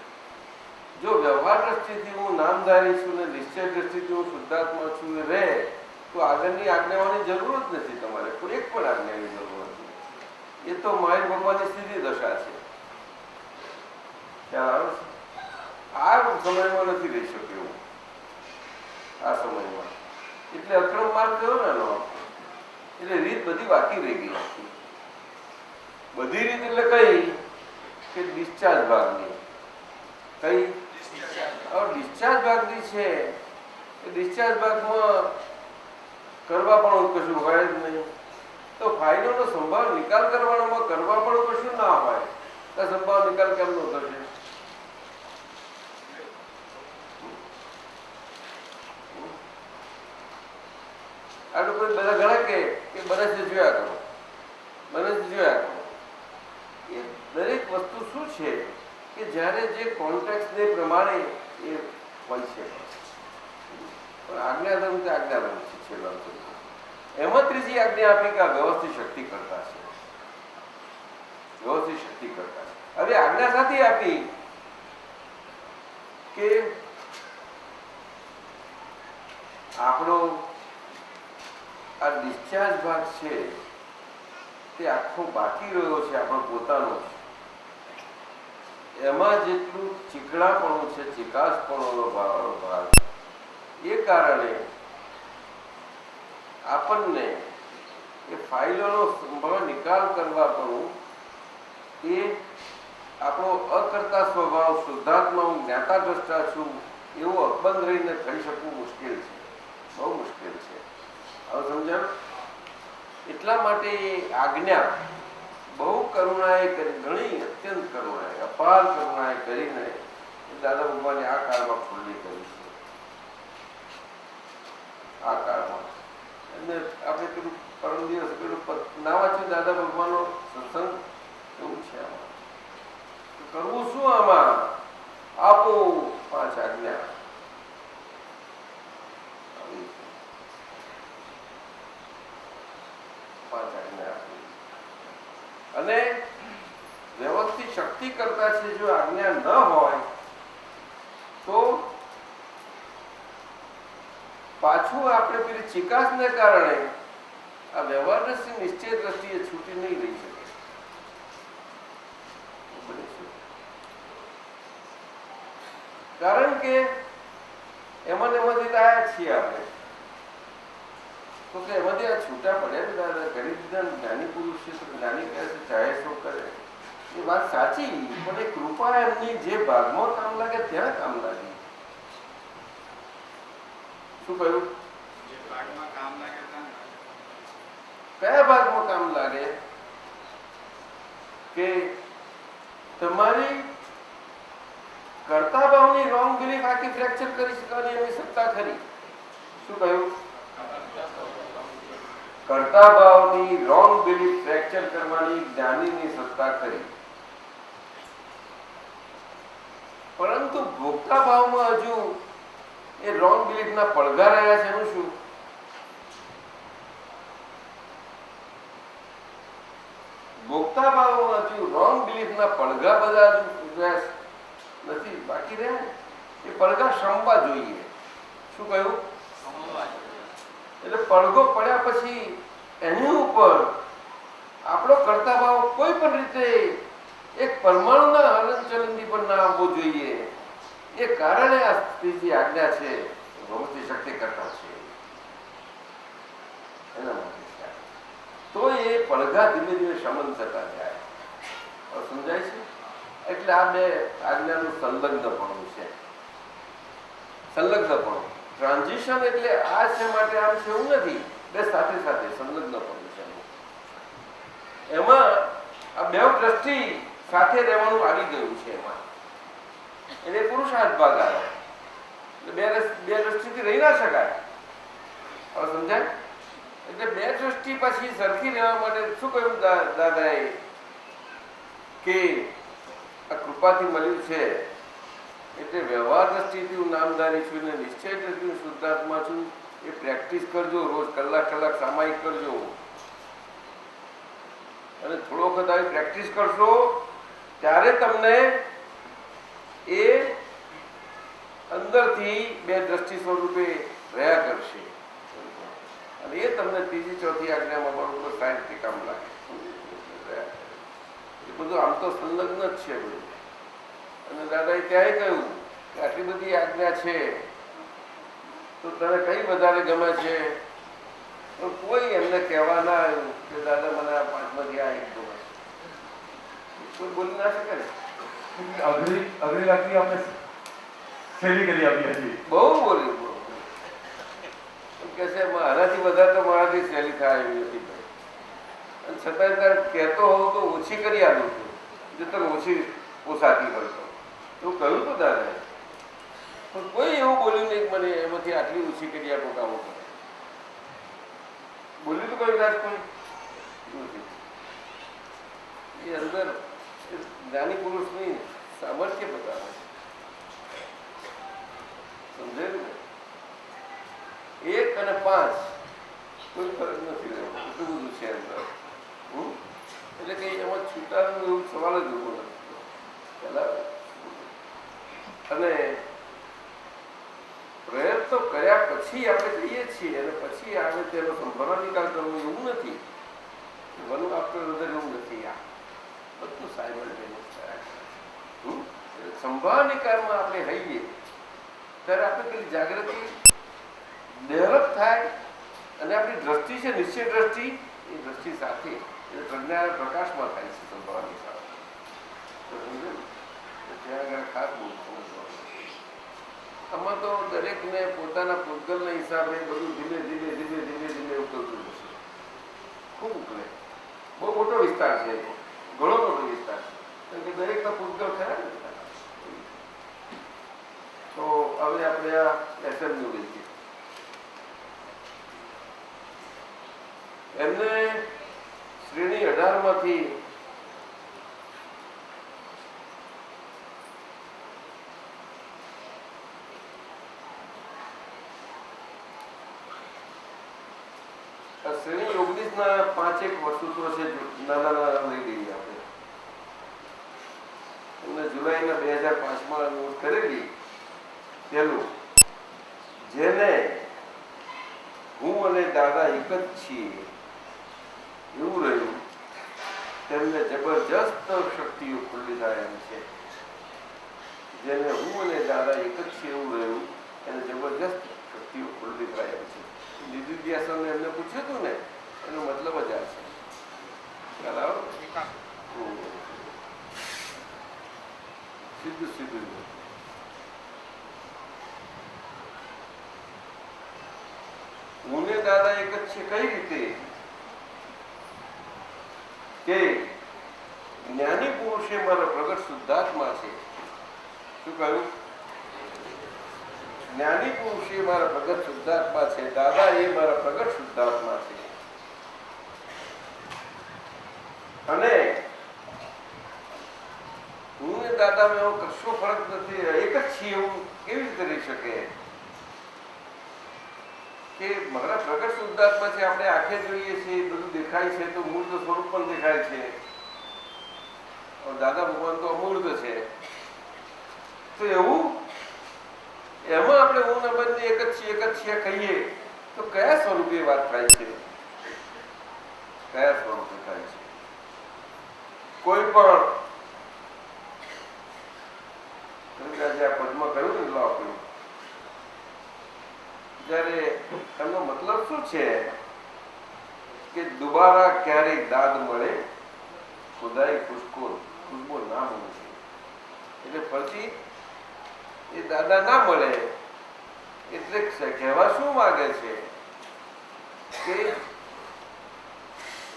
જો વ્યવહાર દ્રષ્ટિથી હું નામધારી છું ને નિશ્ચય દ્રષ્ટિથી હું શુદ્ધાત્મા છું એ રહે તો આગળની આજ્ઞાવાની જરૂર જ નથી. તમારે કોઈ એક પણ આજ્ઞાની જરૂર નથી. એ તો માય ભગવાનની સીધી દશા છે. આ સમયમાં નથી રહી શક્યું. આ સમયમાં એટલે અક્રમ માર્ગ કયો ને એનો એટલે રીત બધી બાકી રહી ગઈ. બધી રીત એટલે કઈ કે ડિસ્ચાર્જ ભાગની. કઈ ડિસ્ચાર્જ ભાગની છે. એ ડિસ્ચાર્જ ભાગમાં કરવા પણ કશું હોય જ નહીં. તો ફાઇલોનો સંભાળ નિકાલ કરવાનામાં કરવા પણ કશું ના હોય તો સંભાળ નિકાલ કેમ નો થશે? આ લોકો બધા ઘણા કે બરસથી જોયા કરો, બરસથી જોયા કરો. એ દરેક વસ્તુ શું છે કે જ્યારે જે કોન્ટેક્ટને પ્રમાણે એ હોય છે. પણ આજ્ઞાધર્મ તે આજ્ઞાધર્મ છે છેલ્લા. એમાં ત્રીજી આજ્ઞા આપી કે આ વ્યવસ્થિત શક્તિ કરતા છે. વ્યવસ્થિત શક્તિ કરતા છે. હવે આજ્ઞા સાથે આપી કે આપણો આ ડિસ્ચાર્જ ભાગ છે તે આખો બાકી રહ્યો છે આપણો પોતાનો. એમાં જેટલું ચીકણાપણું છે, ચિકાસપણુનો ભાગ, એ કારણે આપણને એ ફાઇલોનો સંભાળ નિકાલ કરવા પણ એ આપણો અકર્તા સ્વભાવ શુદ્ધાત્મા હું જ્ઞાતા દ્રષ્ટા છું એવું અકબંધ રહીને થઈ શકવું મુશ્કેલ છે, બહુ મુશ્કેલ છે. હવે સમજાણ? એટલા માટે આજ્ઞા બહુ કરુણાએ કરી, ઘણી અત્યંત કરુણાએ, અપાર કરુણાએ કરીને દાદા ભગવાને આ કાળમાં ખુલ્લી કરી છે. આ કાળમાં અને આપણે પેલું પરમ દિવસ પેલું ના વાંચ્યું દાદા ભગવાનનો સત્સંગ એવું છે. આમાં કરવું શું? આમાં આપો 5 આજ્ઞા. 5 આજ્ઞા આપી અને વ્યવસ્થિત શક્તિ કરતા છે. જો આજ્ઞા ન હોય તો પાછું આપણે પેલી ચિકાસને કારણે આ વ્યવહાર દ્રષ્ટિ નિશ્ચય દ્રષ્ટિએ છૂટી નહીં રહી શકે. કારણ કે એમાંથી લાયા છીએ આપણે. તો કે એમાંથી આ છૂટા પડ્યા દાદા કરી દીધા. જ્ઞાની પુરુષ છે તો જ્ઞાની કહે છે ચાહે શું કરે. એ વાત સાચી, પણ એ કૃપા એમની જે ભાગમાં કામ લાગે ત્યાં કામ લાગે. શું કહ્યું? કયા ભાગમાં કામ લાગે? કે તમારી કર્તા ભાવની રોંગ બિલીફ આખી ફ્રેક્ચર કરી શકવાની એની સત્તા ખરી. શું કહ્યું? કર્તા ભાવની રોંગ બિલીફ ફ્રેક્ચર કરવાની જ્ઞાનીની સત્તા ખરી. પરંતુ ભોગતા ભાવમાં હજુ એ રોંગ બિલીફના પડઘા રહ્યા છે. એનું શું? ભોગતા ભાવમાં હજુ રોંગ બિલીફના પડઘા બધા નથી બાકી રહ્યા. એ પડઘા શમવા જોઈએ. શું કહ્યું? એટલે પડઘો પડ્યા પછી એની ઉપર આપણો કર્તા ભાવ કોઈ પણ રીતે એક પરમાણુના હલનચલનથી પણ ના આવવો જોઈએ. એ કારણે આ ત્રીજી આજ્ઞા છે વ્યવસ્થિત શક્તિ કરતા છે એના માટે. તો એ પડઘા ધીમે ધીમે શમન થતા જાય. સમજાય છે? એટલે આ બે આજ્ઞાનું સંલગ્નપણું છે. સંલગ્નપણું ટ્રાન્ઝિશન એટલે આ છે માટે આમ છે એવું નથી. બે સાથે સાથે સંલગ્નપણું છે. એમાં આ બે દ્રષ્ટિ સાથે રહેવાનું આવી ગયું છે. એમાં એને પુરુષાર્થ ભાગ આવ્યો. બે દ્રષ્ટિથી રહી ના શકાય. હવે સમજાય? એટલે બે દ્રષ્ટિ પાછી સરખી રહેવા માટે શું કહ્યું દાદાએ કે આ કૃપાથી મળ્યું છે એટલે વ્યવહાર દ્રષ્ટિથી હું નામધારી છું ને નિશ્ચય દ્રષ્ટિથી હું શુદ્ધાત્મા છું. એ પ્રેક્ટિસ કરજો, રોજ કલાક સામાયિક કરજો અને થોડો વખત આવી પ્રેક્ટિસ કરશો ત્યારે તમને એ અંદરથી બે દ્રષ્ટિ સ્વરૂપે રહ્યા કરશે અને એ તમને ત્રીજી ચોથી આજ્ઞામાં બરોબર સાયન્ટિફિક કામ લાગે. એ બધું આમ તો સંલગ્ન જ છે બધું. અને દાદાએ ત્યાંય કહ્યું કે આટલી બધી આજ્ઞા છે તો તને કઈ વધારે ગમે છે? તો કોઈ એમને કહેવા ના આવ્યું કે દાદા મને આ પાંચમાંથી આ એક ગમે છે. કોઈ બોલી ના શકે ને. અઘરી લાગતી આપણે સહેલી કરી આપી હતી. બહુ બોલ્યું કે છે મારાથી વધારે તો મારાથી સહેલી થાય એવી નથી ભાઈ. અને છતાં તારે કહેતો હોવ તો ઓછી કરી આવું છું જે તને ઓછી પોસાતી હોય તો એવું કહ્યું તો દાદાએ. પણ કોઈ એવું બોલ્યું નહીં મને એમાંથી આટલી ઓછી કરી આપો કામો કરે. બોલ્યું તો કોઈ વિરાજ કોઈ નથી. એ અંદર જ્ઞાની પુરુષની સામર્થ્ય બતાવે સમજાયું ને. 1 અને 5 કોઈ ફરક નથી રહ્યો. એટલું બધું છે અંદર. એટલે કે એમાં છૂટાનો એવું સવાલ જ ઉભો નથી પહેલા. અને પ્રયત્નો કર્યા પછી આપણે કહીએ છીએ અને પછી આવે તેનો સંભાવના નિકાલ કરવો એવું નથી. વન આફ્ટર અધર એવું નથી. આ બધું સાયમલ્ટેનિયસ થયા. સંભાવ નિકાલમાં આપણે હઈએ ત્યારે આપણે પેલી જાગૃતિ ડેવલપ થાય અને આપણી દ્રષ્ટિ છે નિશ્ચય દ્રષ્ટિ એ દ્રષ્ટિ સાથે પ્રજ્ઞા પ્રકાશમાં થાય છે સંભાવ નિકાલ. ત્યાં આગળ ખાસ બહુ સમજવાનું. આમાં તો દરેકને પોતાના પૂતગલના હિસાબે બધું ધીમે ધીમે ઉકળતું જશે. ખૂબ ઉકળે. બહુ મોટો વિસ્તાર છે, ઘણો મોટો વિસ્તાર છે. કારણ કે દરેકના પૂતગલ ખરા ને. તો હવે આપણે આ એસએમનું લઈએ. એમને શ્રેણી 18માંથી શ્રેણી 19ના 5 એક વસ્તુઓ છે નાના લઈ લઈએ આપણે. એમને જુલાઈના 2005માં નોટ કરેલી. પેલું, જેને હું અને દાદા એક જ છીએ એવું રહ્યું તેમને જબરજસ્ત શક્તિઓ ખુલ્લી થાય એમ છે. જેને હું અને દાદા એક જ છીએ એવું રહ્યું એને જબરજસ્ત શક્તિઓ ખુલ્લી થાય એમ છે. નિધિધ્યાસને એમને પૂછ્યું હતું ને એનો મતલબ જ આ છે. ખ્યાલ આવો? સીધું હું ને દાદા એક જ છે. કઈ રીતે? કે જ્ઞાની પુરુષે મારા પ્રગટ શુદ્ધાત્મા છે. શું કહ્યું? જ્ઞાની પુરુષે મારા પ્રગટ શુદ્ધાત્મા છે. દાદા એ મારા પ્રગટ શુદ્ધાત્મા છે. અને હું ને દાદામાં એવો કશો ફરક નથી. એક જ છીએ એવું કેવી રીતે રહી શકે? કે મારા પ્રગટ શુદ્ધાત્મા છે. આપણે આંખે જોઈએ છીએ, બધું દેખાય છે તો મૂર્ત સ્વરૂપ પણ દેખાય છે. દાદા ભગવાન તો અમૂર્ત છે. તો એવું એમાં આપણે હું ને બંને એક જ છીએ કહીએ તો કયા સ્વરૂપે વાત થાય છે? કયા સ્વરૂપે થાય છે? કોઈ પણ આજે આ પદમાં કહ્યું ને લો આપ્યું જ્યારે એમનો મતલબ શું છે કે દુબારા ક્યારેય દાદ મળે ખુદાઈ ખુશબો ના મળે. એટલે ફરતી એ દાદા ના મળે એટલે કહેવા શું માંગે છે કે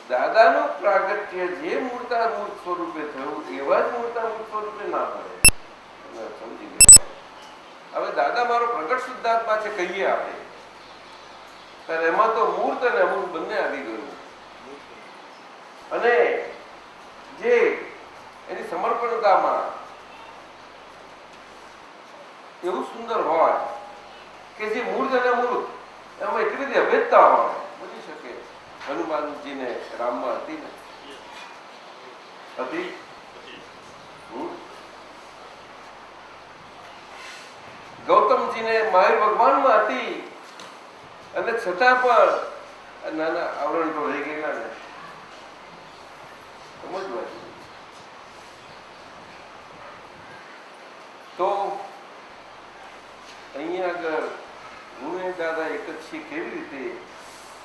દાદાનું પ્રાગટ્ય જે મૂર્તામૂર્ત સ્વરૂપે થયું એવા જ મૂર્તામૂર્ત સ્વરૂપે ના મળે. સમજી ગયા? હવે દાદા મારો પ્રગટ શુદ્ધાત્મા છે કહીએ આપણે ત્યારે એમાં તો મૂર્ત અને અમૂર્ત બંને આવી ગયું. અને જે એની સમર્પણતામાં એવું સુંદર હોય કે જે મૂર્ત અને અમૃત એમાં એટલી બધી અભેદતા હોય બની શકે. હનુમાનજીને રામમાં હતી ને હતી ગૌતમજીને મહાવીર ભગવાનમાં હતી અને છતાં પણ નાના આવરણ તો રહી ગયેલા ને સમજવા તો અહીંયા આગળ હું એ દાદા એક જ છે. કેવી રીતે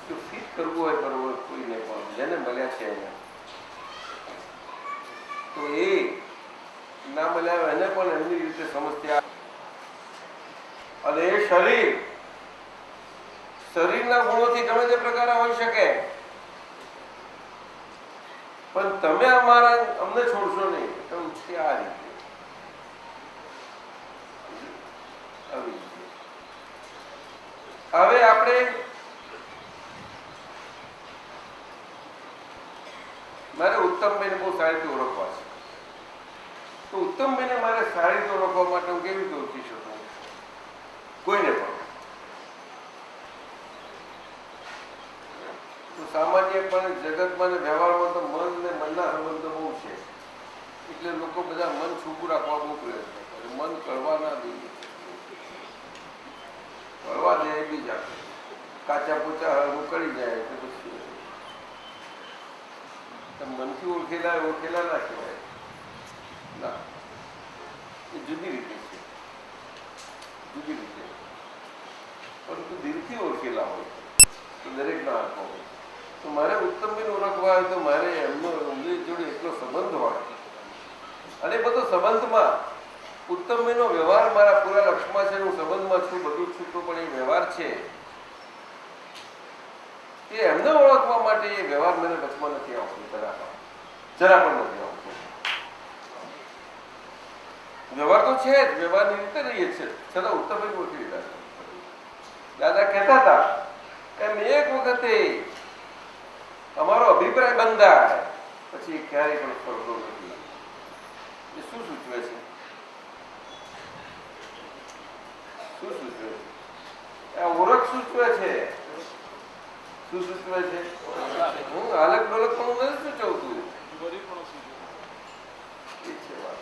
જો ફિટ કરવું હોય બરોબર કોઈને પણ જેને મળ્યા છે એને તો એ ના મળ્યા હોય એને પણ એમની રીતે સમજ્યા. અને એ શરીરના ગુણોથી ગમે તે પ્રકાર હોઈ શકે પણ તમે અમને છોડશો નહીં. આ રીતે હવે આપણે મારે ઉત્તમભાઈને બહુ સારી રીતે ઓળખવા છે. તો ઉત્તમભાઈને મારે સારી રીતે ઓળખવા માટે હું કેવી રીતે ઓળખી શકું કોઈને પણ? તો સામાન્યપણે જગતમાં ને વ્યવહારમાં તો મન ને મનના સંબંધો બહુ છે. એટલે લોકો બધા મન છૂપું રાખવા બહુ પ્રયત્ન કરે. મન કરવા ના દઈએ, કરવા દે બીજા કાચા પોચા હળવું કરી જાય એટલે પછી મનથી ઓળખેલા ના કહેવાય ના. એ જુદી રીતે છે, જુદી રીતે. પરંતુ દિલથી ઓળખેલા હોય તો દરેક ના આંખો હોય. તો મારે ઉત્તમબેન ઓળખવા હોય તો મારે એમની જોડે એટલો સંબંધ હોય અને બધો સંબંધમાં ઉત્તમબેનનો વ્યવહાર મારા પૂરા લક્ષમાં છે. હું સંબંધમાં છું, બધું છું, તો પણ એ વ્યવહાર છે એ એમને ઓળખવા માટે એ વ્યવહાર મને લક્ષમાં નથી આવતો. જરા પણ નથી આવતો. વ્યવહાર તો છે જ, વ્યવહારની રીતે રહીએ છે છતાં ઉત્તમબેન ઓળખી લીધા. દાદા કહેતા હતા એમ એક વખતે અમારો અભિપ્રાય બંધાય પછી ક્યારેય પણ ફરતો નથી. એ શું સૂચવે છે? શું સૂચવે છે? આ ઓળખ સૂચવે છે. શું સૂચવે છે? હું હાલક ડોલક પણ નથી સૂચવતું. એ છે વાત.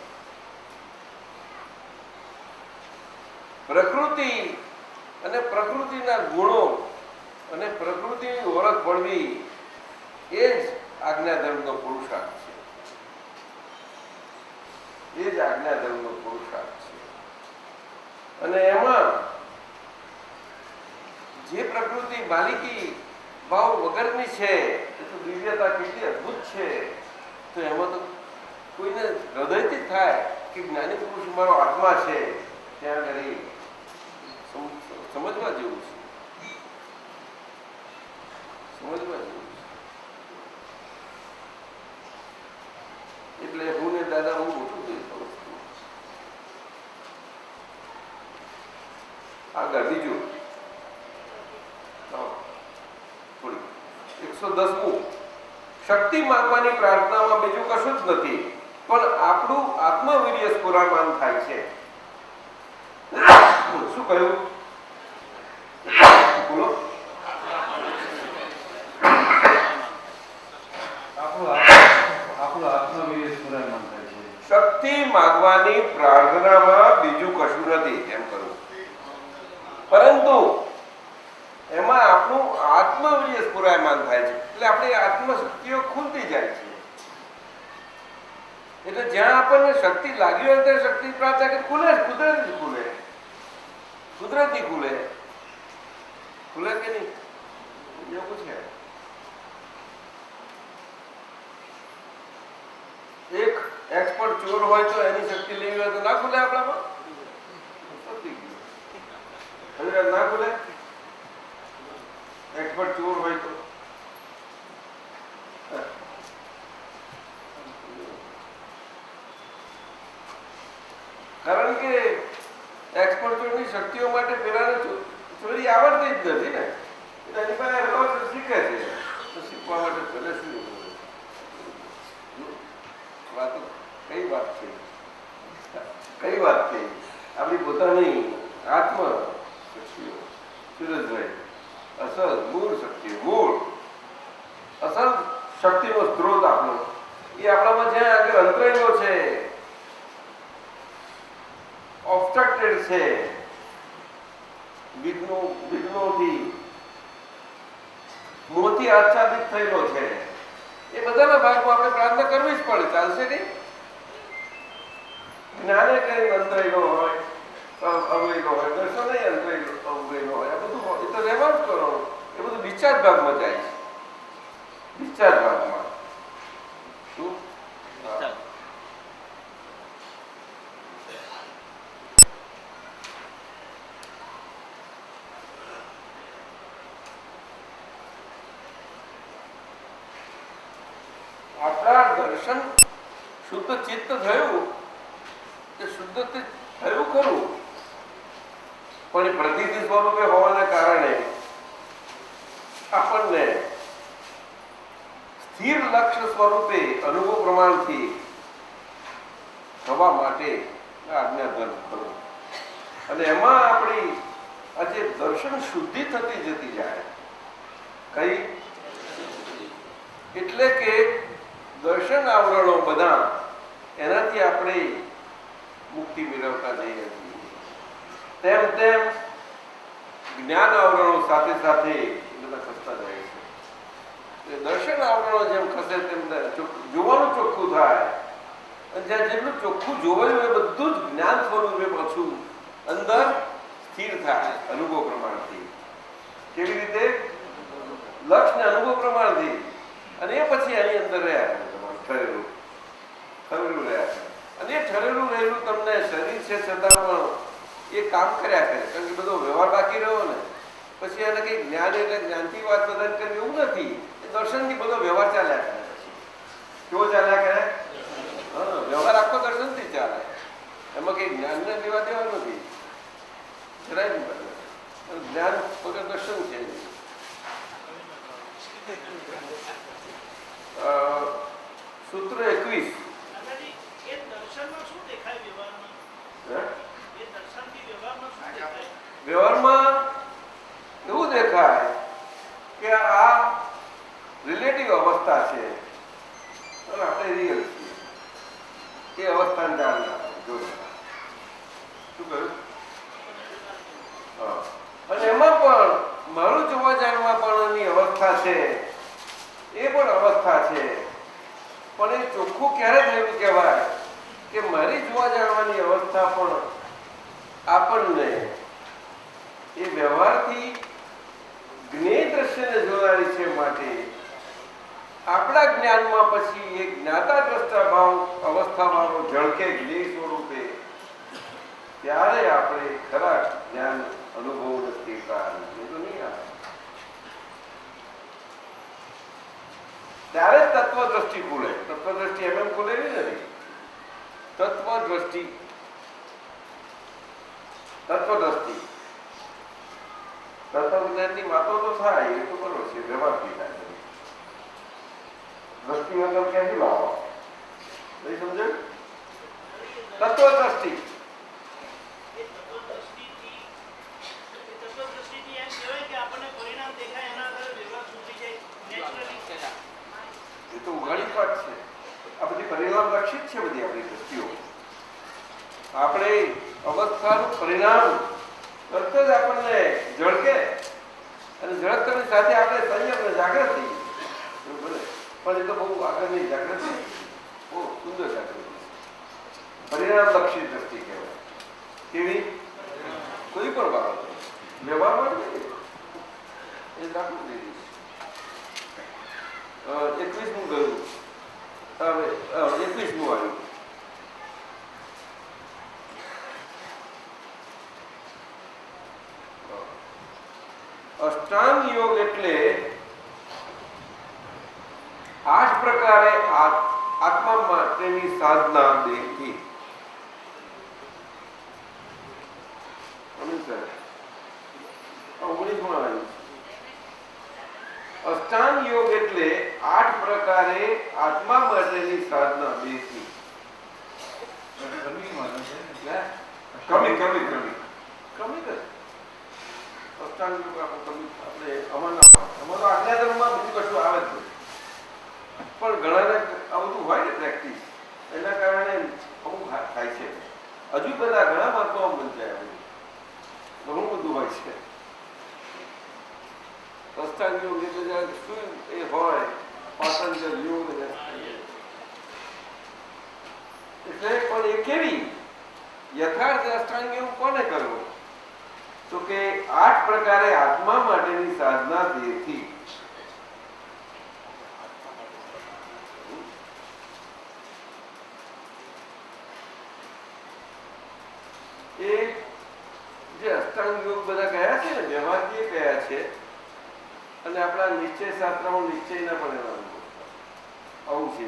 પ્રકૃતિ અને પ્રકૃતિના ગુણો અને પ્રકૃતિની ઓળખ પડવી એ જ આજ્ઞાધર્મનો પુરુષાર્થ છે. એ જ આજ્ઞાધર્મનો પુરુષાર્થ છે. અને એમાં જે પ્રકૃતિ માલિકી ભાવ વગરની છે એ તો દિવ્યતા કેટલી અદભુત છે. તો એમાં તો કોઈને હૃદયથી થાય કે જ્ઞાની પુરુષ મારો આત્મા છે. ત્યાં આગળ સમજવા જેવું છે, સમજવા જેવું છે. એટલે હું ને દાદા હું મોટું થઈ શકું. આગળ બીજું થોડી 110મું શક્તિ માંગવાની પ્રાર્થનામાં બીજું કશું જ નથી પણ આપણું આત્મવીર્ય સ્ફુરામાન થાય છે. શું કહ્યું? બોલો. શક્તિ માંગવાની પ્રાર્થનામાં બીજું કશું નથી એમ કહ્યું, પરંતુ એમાં આપણું આત્મવીર્ય સ્ફુરાયમાન થાય છે. એટલે આપણી આત્મશક્તિઓ ખુલતી જાય છે. એટલે જ્યાં આપણને શક્તિ લાગી હોય ત્યાં શક્તિ પ્રાપ્ત થાય કે ખુલે, કુદરતી ખુલે, કુદરતી ખુલે. ખુલે કે નહીં એવું છે. એક એક્સપર્ટ ચોર હોય તો એની શક્તિ લેવી હોય તો ના ખુલે આપણામાં? ના ખુલે. એક્સપર્ટ ચોર હોય તો કારણ કે એક્સપર્ટ ચોરની શક્તિઓ માટે પેલાને ચોરી આવડતી જ નથી ને. એની પાસે વ્યવહાર શીખે છે. તો શીખવા માટે ભલે શું વાતો કઈ વાત છે, કઈ વાત છે આપણી પોતાની આત્મ શક્તિઓ. સુરજભાઈ અસલ મૂળ શક્તિ, મૂળ અસલ શક્તિનો સ્ત્રોત આપણો એ આપણામાં જ્યાં આગળ અંતરાયેલો છે, ઓબ્સ્ટ્રક્ટેડ છે, વિઘ્નોથી મોતી આચ્છાદિત થયેલો છે, એ બધાના ભાગમાં આપણે પ્રાર્થના કરવી જ પડે. ચાલશે નહીં? જ્ઞાને કઈ અંતરેલો હોય, અવગયેલો હોય, દર્શન અવગયેલો હોય, આ બધું એ તો રહેવા જ કરો. એ બધું ડિસ્ચાર્જ ભાગમાં જાય છે. ડિસ્ચાર્જ ભાગમાં શું આપણા દર્શન શુદ્ધ ચિત્ત થયું કે શુદ્ધ થયું ખરું, પણ એ પ્રતિનિધિ સ્વરૂપે હોવાના કારણે આપણને સ્થિર લક્ષ્ય સ્વરૂપે અનુભવ પ્રમાણથી થવા માટે આજ્ઞાધર્મ કરો. અને એમાં આપણી આજે દર્શન શુદ્ધિ થતી જતી જાય. કઈ? એટલે કે દર્શન આવરણો બધા એનાથી આપણે મુક્તિ મેળવતા જઈએ છીએ. તેમ તેમ જ્ઞાન આવરણો સાથે સાથે બધા ખસતા જાય છે. દર્શન આવરણો જેમ ખસે તેમ જોવાનું ચોખ્ખું થાય. અને જ્યાં જેટલું ચોખ્ખું જોવાયું એ બધું જ જ્ઞાન સ્વરૂપે પાછું અંદર સ્થિર થાય અનુભવ પ્રમાણથી. કેવી રીતે? લક્ષ્ય અનુભવ પ્રમાણથી. અને એ પછી એની અંદર રહ્યા ઠરેલું રહ્યા છે. અને એ ઠરેલું રહેલું તમને શરીર છે છતાં પણ એ કામ કર્યા કરે. કારણ કે બધો વ્યવહાર બાકી રહ્યો ને પછી એને કંઈ જ્ઞાન એટલે જ્ઞાનથી વાત પ્રદાન કરવી એવું નથી. એ દર્શનથી બધો વ્યવહાર ચાલ્યા કરે. કેવો ચાલ્યા કરે? હા, વ્યવહાર આખો દર્શનથી ચાલે. એમાં કંઈ જ્ઞાનને લેવા દેવા નથી. જરાય નહીં બને. જ્ઞાન વગર દર્શન છે. સૂત્ર 21. વ્યવહારમાં એવું દેખાય કે આ રિલેટિવ અવસ્થા છે અને આપણે રિયલ છીએ. એ અવસ્થાને જાણનાર જોનાર. શું કહ્યું? હા. અને એમાં પણ મારું જોવા જાણવા પણની અવસ્થા છે, એ પણ અવસ્થા છે. પણ એ ચોખ્ખું ક્યારે થયું કહેવાય કે મારી જોવા જાણવાની અવસ્થા પણ આપણને એ વ્યવહારથી જ્ઞેય દ્રશ્યને જોનારી છે. માટે આપણા જ્ઞાનમાં પછી એક જ્ઞાતા દ્રષ્ટા ભાવ અવસ્થામાં ઝળકે જ્ઞેય સ્વરૂપે, ત્યારે આપણે ખરા જ્ઞાન અનુભવ નથી કારણ એ તો નહીં આવે. ત્યારે તત્વ દ્રષ્ટિ ખુલે. તત્વ દ્રષ્ટિ એમ ખુલેલી નથી. તત્વ દ્રષ્ટિ તત્વજ્ઞાનની વાતો તો થાય, એ તો બરોબર છે, વ્યવહારથી થાય. દ્રષ્ટિ વગર ક્યાંથી લાવો? નહીં સમજે? તત્વ દ્રષ્ટિ એ તો ઉઘાડી વાત છે. આ બધી પરિણામ લક્ષિત છે. બધી આપણી દ્રષ્ટિઓ આપણે અવસ્થાનું પરિણામ તરત જ આપણને ઝળકે અને ઝળકતાની સાથે આપણે સંયમ અને જાગૃતિ. પણ એ તો બહુ આગળની જાગૃતિ, બહુ સુંદર જાગૃતિ. પરિણામ લક્ષિત દ્રષ્ટિ કહેવાય. કેવી? કોઈ પણ બાબત વ્યવહારમાં નહીં, એ દાખલ થઈ ગઈ. 21મું ગયું. હવે 21મું આવ્યું. અષ્ટાંગ યોગ એટલે 8 પ્રકારે આત્મા માટેની સાધના દેહથી. અમીન સર 19મું આવ્યું. અષ્ટાંગ યોગ એટલે 8 પ્રકારે આત્મા માટેની સાધના બેથી કમી કરે અષ્ટાંગ યોગ આપણે અમારા આજ્ઞાધર્મમાં બીજું કશું આવે જ નહીં. પણ ઘણાને આ બધું હોય ને પ્રેક્ટિસ એના કારણે અમુક થાય છે. હજુ બધા ઘણા મહત્વ બંધાય ઘણું બધું હોય છે. અષ્ટાંગ યોગ એટલે શું એ હોય પાતંજલ યોગ એટલે પણ એ કેવી યથાર્થ અષ્ટાંગ યોગ કોને કરવો તો કે 8 પ્રકારે આત્મા માટેની સાધના દેહથી એ જે અષ્ટાંગ યોગ બધા કયા છે ને વ્યવહારીય કયા છે અને આપણા નિશ્ચય શાસ્ત્રમાં નિશ્ચયના પણ એવા આવું છે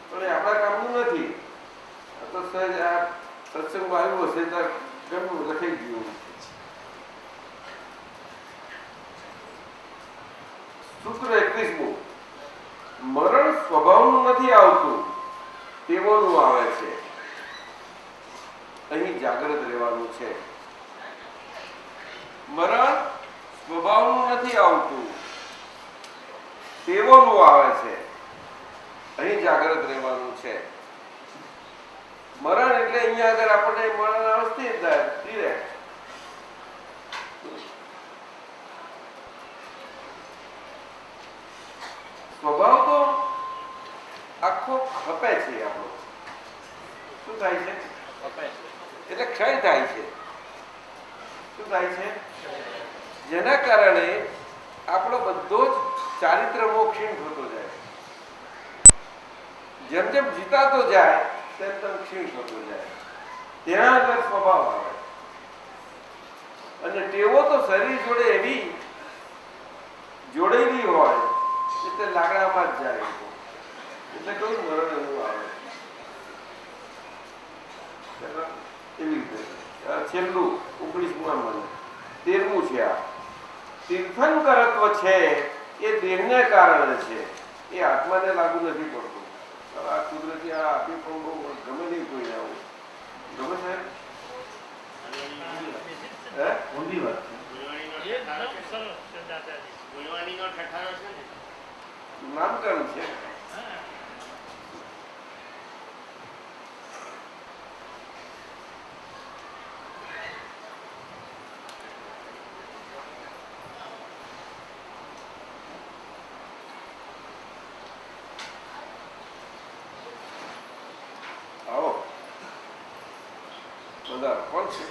પણ એ આપણા કામનું નથી. તો સહજ આ સત્સંગમાં આવ્યું હશે તો ગમું લખાઈ ગયું. સૂત્ર 21મું મરણ સ્વભાવનું નથી આવતું તેઓનું આવે છે. અહીં જાગૃત રહેવાનું છે. મરણ સ્વભાવનું નથી આવતું તેઓનું આવે છે. અહીં જાગૃત રહેવાનું છે. મરણ એટલે અહીંયા આગળ આપણને મરણ અવસ્થિત સ્વભાવ તો આખો ખપે છે. આપણો શું થાય છે? એટલે ક્ષય થાય છે. શું થાય છે? જેના કારણે આપણો બધો જ ચારિત્રમો ક્ષીણ થતો જાય. જેમ જેમ જીતાતો જાય તેમ તેમ ક્ષીણ થતો જાય. ત્યાં આગળ સ્વભાવ આવે અને ટેવો તો શરીર જોડે એવી જોડેલી હોય એટલે લાકડામાં જ જાય. એટલે કયું મરણ એવું આવે એવી રીતે. છેલ્લું 19મું 13મું છે. આ તીર્થંકરત્વ છે એ દેહને કારણે છે. એ આત્માને લાગુ નથી પડતું. આ કુદરતી આ આપી પણ બહુ ગમે નહીં કોઈને આવું ગમે છે. ઊંધી વાત નામકરણ છે. આવો બધા કોણ છે?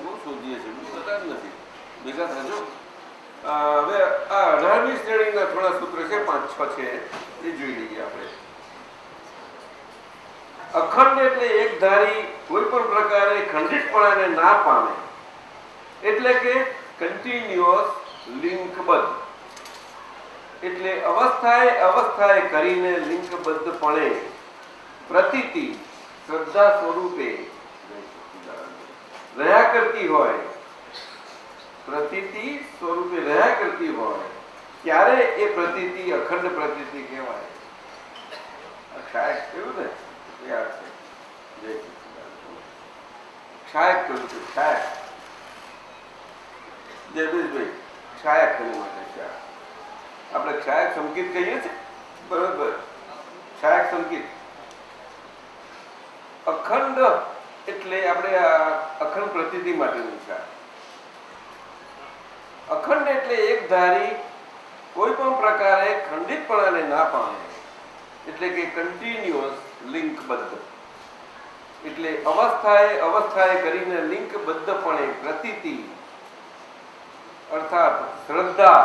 બહુ શોધીએ છીએ બધા જ નથી ભેગા થજો. હવે આ 18મી શ્રેણીના થોડા સૂત્ર છે 5-6 છે એ જોઈ લઈએ આપણે. અખંડ એટલે એક ધારી કોઈ પણ પ્રકારે ખંડિતપણાને ના પામે એટલે કે કન્ટિન્યુઅસ લિંકબદ્ધ. એટલે અવસ્થાએ કરીને લિંકબદ્ધપણે પ્રતીતિ શ્રદ્ધા સ્વરૂપે રહ્યા કરતી હોય ત્યારે એ પ્રતીતિ અખંડ પ્રતીતિ કહેવાય. ક્ષાયક કેવું ને યાદ છે ક્ષાયક કહ્યું છે. ક્ષાયક જયદેશભાઈ ક્ષાયક કહ્યું માટે આપણે ક્ષાયક સંકેત કહીએ છીએ બરોબર. ક્ષાયક સંકેત અખંડ એટલે આપણે અખંડ પ્રતીતિ માટેનું છે. અખંડ એટલે એક ધારી કોઈ પણ પ્રકારે ખંડિતપણાને ના પામે એટલે કે કન્ટિન્યુઅસ લિંકબદ્ધ. એટલે અવસ્થાએ કરીને લિંકબદ્ધપણે પ્રતીતિ અર્થાત શ્રદ્ધા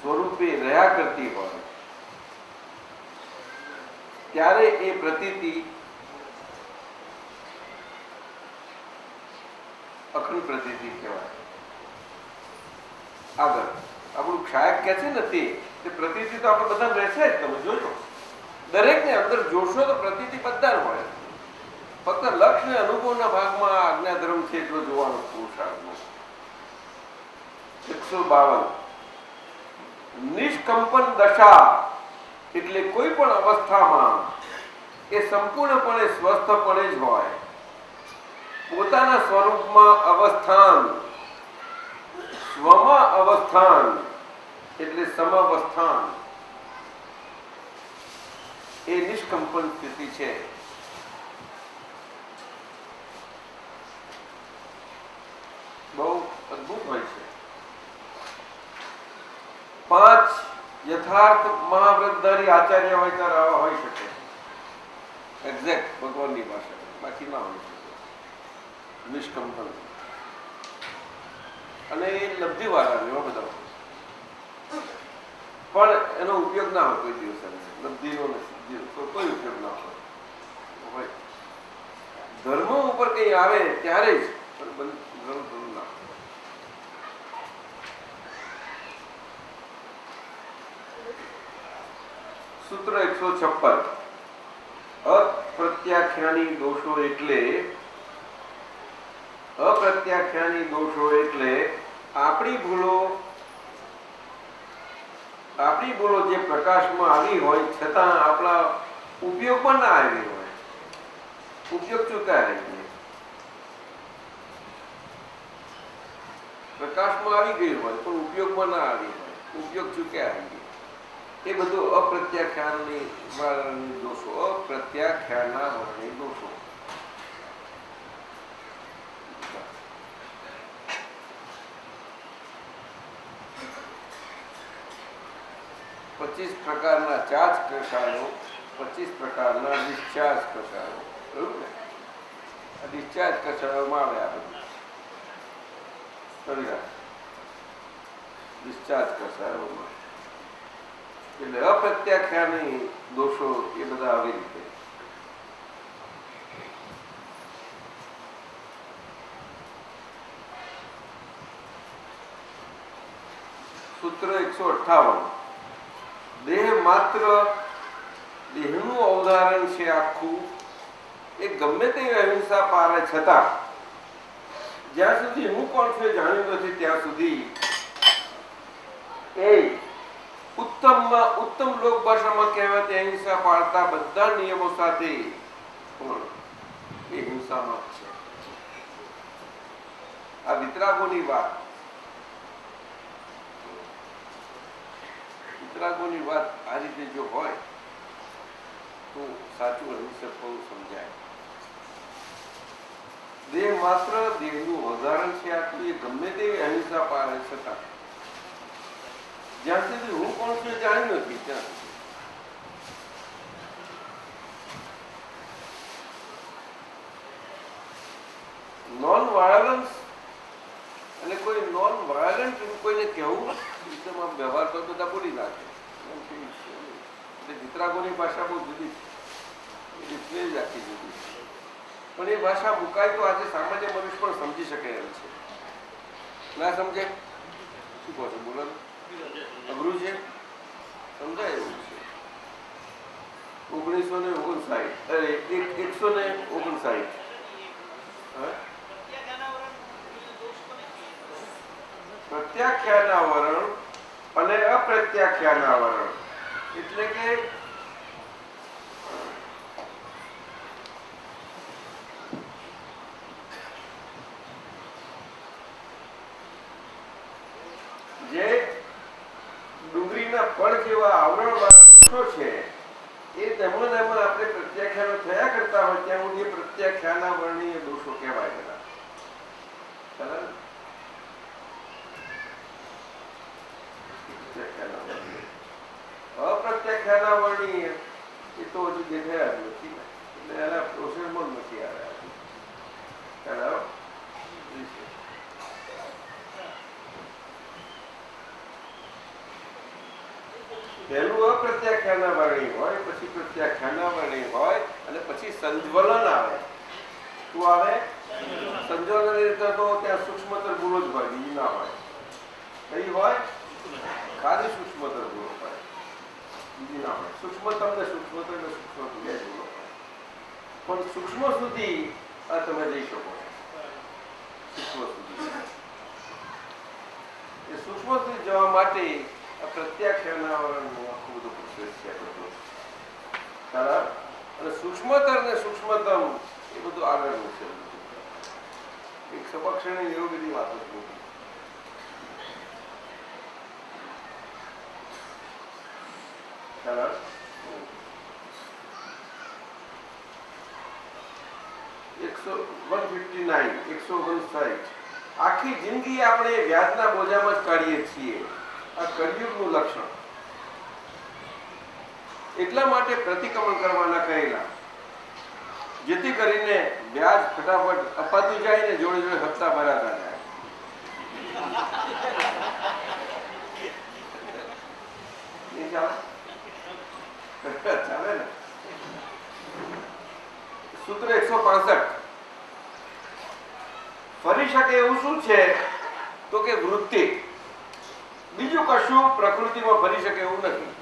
સ્વરૂપે રહ્યા કરતી હોય ત્યારે એ પ્રતીતિ અખંડ પ્રતીતિ કહેવાય. આગળ આપણું ક્ષાયક કે છે ને તે તે પ્રતીતિ તો આપણે બધા રહેશે જ. તમે જોજો, દરેકને અંદર જોશો તો પ્રતીતિ બધા હોય. ફક્ત લક્ષ ને અનુભવના ભાગમાં આજ્ઞાધર્મ છે એટલો જોવાનો પુરુષાર્થનો. 152 નિષ્કંપન દશા એટલે કોઈ પણ અવસ્થામાં એ સંપૂર્ણપણે સ્વસ્થપણે જ હોય. પોતાના સ્વરૂપમાં અવસ્થાન, સ્વમાં અવસ્થાન એટલે સમઅવસ્થાન, એ નિષ્કંપન સ્થિતિ છે. બહુ અદભુત હોય છે. 5 યથાર્થ મહાવ્રતધારી આચાર્ય હોય ત્યારે આવા હોઈ શકે. એક્ઝેક્ટ ભગવાનની ભાષા, બાકી ના હોઈ શકે. નિષ્કંપન અને એ લબ્ધિ વાળા એવા બધા, પણ એનો ઉપયોગ ના હોય કોઈ દિવસ. લબ્ધિનો કોઈ ઉપયોગ ના હોય. ધર્મ ઉપર કઈ આવે ત્યારે જ, પણ ના. સૂત્ર 156 અપ્રત્યાખ્યાની દોષો એટલે આપણી ભૂલો જે પ્રકાશમાં આવી હોય છતાં આપણા ઉપયોગમાં ના આવી હોય. ઉપયોગ ચૂક્યા રહી ગઈ. પ્રકાશમાં આવી ગઈ હોય પણ ઉપયોગમાં ના આવી હોય, ઉપયોગ ચૂક્યા રહી ગઈ. એ બધું અપ્રત્યાખ્યાનની દોષો, અપ્રત્યાખ્યાના વર્ણની દોષો. પચીસ પ્રકારના ચાર્જ કષાયો, 25 પ્રકારના ડિસ્ચાર્જ કષાયો. બરોબર ને? આ ડિસ્ચાર્જ કષાયોમાં આવે આ બધું. ડિસ્ચાર્જ કષાયોમાં એટલે અપ્રત્યાખ્યાની દોષો એ બધા આવી રીતે. સૂત્ર 158 દેહ માત્ર દેહનું અવધારણ છે આખું. એ ગમે તેવી અહિંસા પારે છતાં જ્યાં સુધી હું કોણ છું જાણ્યું નથી ત્યાં સુધી એ ઉત્તમ લોક ભાષામાં કહેવાતી અહિંસા પાળતા બધા નિયમો સાથે પણ એ હિંસામાં જ છે. આ વિતરાગોની વાત, વિતરાગોની વાત આ રીતે જો હોય તો સાચું અહિંસક બહુ સમજાય. દેહ માત્ર દેહનું વધારણ છે આટલું એ ગમે તેવી અહિંસા પાળે છતાં જ્યાં સુધી હું કોણ છું જાણ્યું નથી ત્યાં સુધી. નોન વાયલન્સ અને કોઈ નોન વાયલન્ટ કોઈને કહેવું વ્યવહાર તો બધા બોલી નાખે. એટલે વિતરાગોની ભાષા બહુ જુદી છે, જ આખી જુદી છે. પણ એ ભાષા મુકાય તો આજે સામાન્ય મનુષ્ય પણ સમજી શકે એમ છે. ના સમજે? શું કહો છો? બોલો. અઘરું છે, સમજાય એવું છે. 159 પ્રત્યાખ્યાના વરણ અને અપ્રત્યાખ્યાના વરણ એટલે કે જે ડુંગળીના ફળ જેવા આવરણ વાળા વૃક્ષો છે એ તેમાં આપણે પ્રત્યાખ્યાનો થયા કરતા હોય ત્યાં સુધી પ્રત્યાખ્યાના વર્ણીય દોષો કહેવાય. અપ્રત્યાખ્યાના વર્ણીય એ તો હજુ દેખાયા જ નથી ને, એટલે એના પ્રોસેસમાં નથી આવ્યા. પહેલું અપ્રત્યાખ્યાના વર્ણી હોય, પછી પ્રત્યાખ્યાના વર્ણી હોય અને પછી સંજ્વલન આવે. શું આવે? સંજ્વલન રીતે તો ત્યાં સૂક્ષ્મતર ભૂલો જ હોય, બીજી ના હોય. કઈ હોય? ખાલી સૂક્ષ્મતર ભૂલો હોય. બીજી ના હોય. સૂક્ષ્મતમ ને સૂક્ષ્મતમ એટલે સૂક્ષ્મ બે જ બોલો. પણ સૂક્ષ્મ સુધી આ તમે જઈ શકો. સૂક્ષ્મ સુધી એ સૂક્ષ્મ સુધી જવા માટે આ પ્રત્યાખ્યાનનું આખું બધું પ્રોસેસ છે બધું. બરાબર. અને સૂક્ષ્મતર ને સૂક્ષ્મતમ એ બધું આગળનું છે. એક સબક્ષણી એવી બધી વાતો છે. બરાબર. 159 આખી જિંદગી આપણે વ્યાજના બોજામાં જ કાઢીએ છીએ. આ કળિયુગનું લક્ષણ. એટલા માટે પ્રતિક્રમણ કરવાના કહેલા, જેથી કરીને વ્યાજ ફટાફટ અપાતું જાય ને જોડે જોડે હપ્તા ભરાતા જાય. ચાલે ને. સૂત્ર 165 ફરી શકે એવું શું છે? તો કે વૃત્તિ. બીજું કશું પ્રકૃતિમાં ફરી શકે એવું નથી.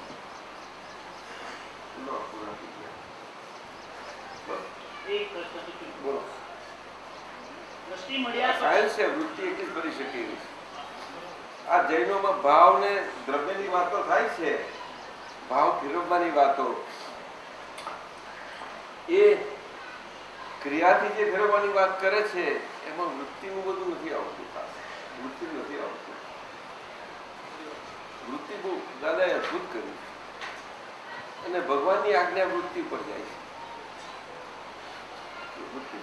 સાયન્સ છે, વૃત્તિ એટલી જ ફરી શકે એવી છે. આ જૈનોમાં ભાવ ને દ્રવ્યની વાતો થાય છે, ભાવ ફેરવવાની વાતો, એ ક્રિયાથી જે ફેરવવાની વાત કરે છે એમાં વૃત્તિનું બધું નથી આવતું. વૃત્તિ નથી આવતું. વૃત્તિ બહુ દાદાએ અદભુત કર્યું અને ભગવાનની આજ્ઞા વૃત્તિ પર જાય છે. વૃત્તિ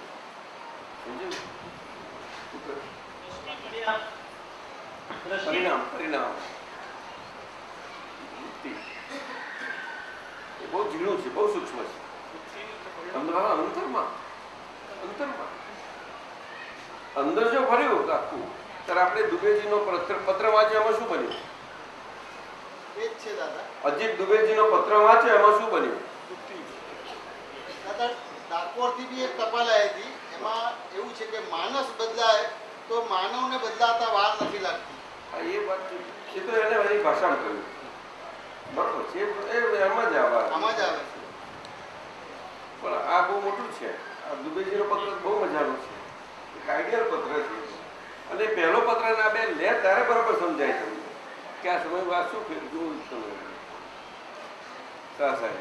સમજ્યું? પરિણામ પરિણામ વૃત્તિ એ બહુ ઝીણું છે, બહુ સૂક્ષ્મ છે. અંતરમાં અંદર જો ફર્યું આખું ત્યારે આપણે દુબેજીનો પત્ર વાંચ્યો એમાં શું બન્યું? અજીત દુબેજીનો પત્ર વાંચ્યો એમાં શું બન્યું? ડાકોરથી બી એક ટપાલ આવી હતી. એમાં એવું છે કે માણસ બદલાય તો માનવને બદલાતા વાર નથી લાગતી. હા, એ વાત એ તો એને એની ભાષામાં કહ્યું. બરોબર છે, એમાં જ આવે. પણ આ બહુ મોટું છે. આ દુબેજીનો પત્ર બહુ મજાનું છે. એક આઈડિયલ પત્ર છે. અને પહેલો પત્ર ના બે લે ત્યારે બરાબર સમજાય તમને કે આ સમયમાં શું જોવું સમય. સાહેબ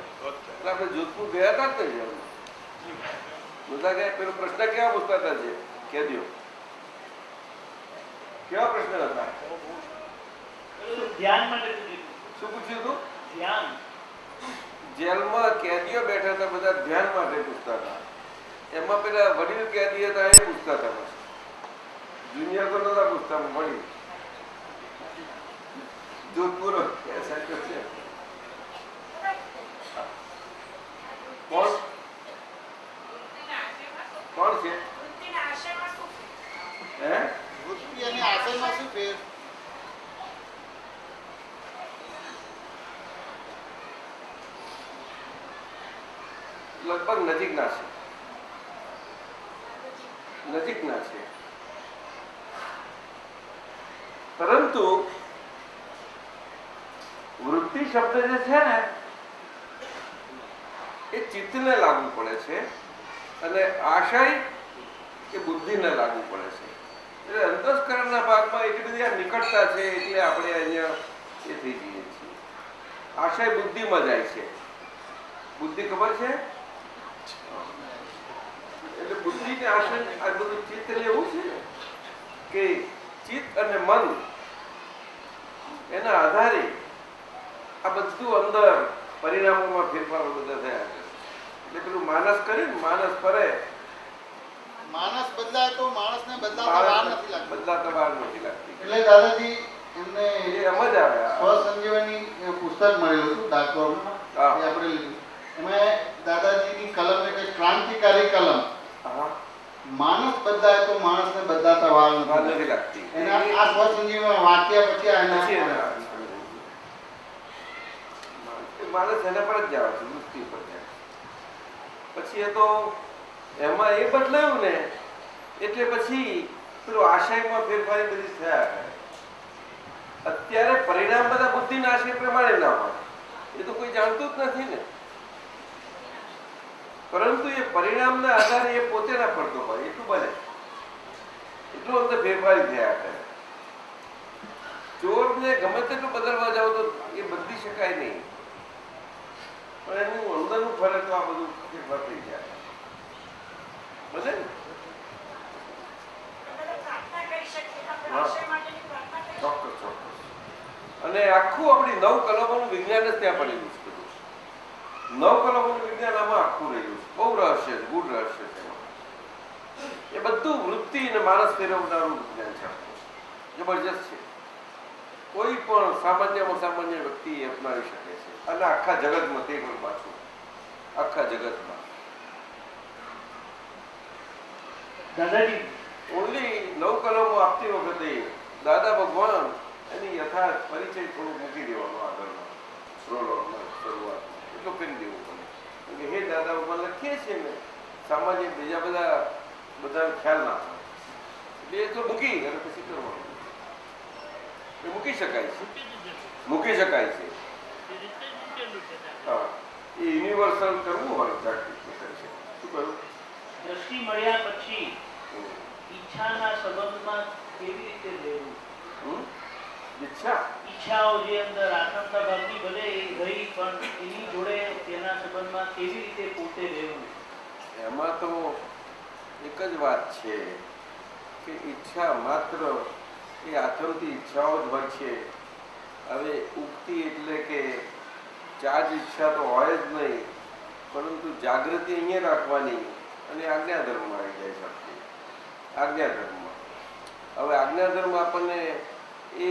આપણે જોધપુર ગયા હતા જ ને, બધા ગયા. પેલો પ્રશ્ન કેવા પૂછતા હતા? છે કે દો કેવા પ્રશ્ન હતા? ધ્યાન માટે શું પૂછ્યું હતું? ધ્યાન. જેલમાં કેદીઓ બેઠા હતા, બધા ધ્યાન માટે પૂછતા હતા. એમાં પેલા વડીલ કેદી હતા એ પૂછતા હતા. બસ જુનિયર તો નતા પૂછતા. વડીલ જોધપુર છે. કોણ કોણ છે? હે વૃત્તિ અને આશયમાં શું ફેર? લગભગ નજીકના છે. નજીકના છે. પરંતુ વૃત્તિ શબ્દ જે છે ને એ ચિત્તને લાગુ પડે છે અને આશય એ બુદ્ધિને લાગુ પડે છે. એટલે અંતસ્કરણના ભાગમાં એટલી બધી આ નિકટતા છે એટલે આપણે અહીંયા એ થઈ જઈએ છીએ. આશય બુદ્ધિમાં જાય છે. બુદ્ધિ ખબર છે? એટલે બુદ્ધિ ને આશય આ બધું ચિત્ત એવું છે કે ચિત્ત અને મન એના આધારે આ બધું અંદર પરિણામોમાં ફેરફારો બધા થયા છે. એટલે પેલું માનસ કરે ને, માનસ ફરે. માણસ બદલાય તો માણસને બદલાતા વાર નથી લાગતી. બદલાતા વાર નથી લાગતી. એટલે દાદાજી એમને એ એમ જ આવે. સ્વસંજીવની પુસ્તક મળેલું હતું ડાકોરમાં, એ આપણે લીધું. એમાં દાદાજીની કલમ એટલે ક્રાંતિકારી કલમ. માણસ બદલાય તો માણસને બદલાતા વાર નથી લાગતી. એના આ સ્વસંજીવન વાક્ય પછી માણસ એના પર જ જાય છે, વૃત્તિ પર જાય. પછી એ તો એમાં એ બદલાયું ને એટલે પછી પેલું આશયમાં ફેરફારી બધી થયા કરે. અત્યારે પરિણામ બધા બુદ્ધિના આશય પ્રમાણે ના હોય. એ તો કોઈ જાણતું જ નથી ને. પરંતુ એ પરિણામના આધારે એ પોતે ના પડતો હોય એટલું બને, એટલું અંદર ફેરફાર થયા કરે. ચોરને ગમે તેટલું બદલવા જાવ તો એ બદલી શકાય નહીં, પણ એનું અંદરનું ફરક તો આ બધું ફેરફાર થઈ જાય. બને ને? ચોક્કસ ચોક્કસ. અને આખું આપણી 9 કલમોનું વિજ્ઞાન જ ત્યાં પડેલું છે. બધું 9 કલમોનું વિજ્ઞાન આમાં આખું રહેલું છે. બહુ રહસ્ય છે, ગૂઢ રહસ્ય છે. એ બધું વૃત્તિ અને માણસ ફેરવનારું વિજ્ઞાન છે. જબરજસ્ત છે. કોઈ પણ સામાન્યમાં સામાન્ય વ્યક્તિ એ અપનાવી શકે છે. અને આખા જગતમાં તે પણ પાછું આખા જગતમાં દાદાજી ઓનલી 9 કલમો આપતી વખતે દાદા ભગવાન એની યથાર્થ પરિચય થોડું મૂકી દેવાનો આગળમાં શરૂઆતમાં એટલું કરી દેવું પડે. કે હે દાદા ભગવાન લખીએ છીએ ને સામાન્ય બીજા બધાને ખ્યાલ ના હોય એટલે એ તો મૂકી અને પછી કરવાનું એ મૂકી શકાય છે, મૂકી શકાય છે. હા, એ યુનિવર્સલ કરવું હોય જાગૃતિ છે. શું કહ્યું? દ્રષ્ટિ મળ્યા પછી ઈચ્છાના સંબંધમાં કેવી રીતે રહેવું? ઈચ્છાઓ જે અંદર આત્મતા ભાવની ભલે રહી પણ એની જોડે તેના સંબંધમાં કેવી રીતે પોતે રહેવું? એમાં તો એક જ વાત છે કે ઈચ્છા માત્ર એ આત્મથી ઈચ્છાઓ જ હોય છે. હવે ઉગતી એટલે કે ચાર ઈચ્છા તો હોય જ નહીં, પરંતુ જાગૃતિ અહીંયા રાખવાની અને આજ્ઞાધર્મમાં આવી જાય છે. આપણી આજ્ઞાધર્મમાં હવે આજ્ઞાધર્મ આપણને એ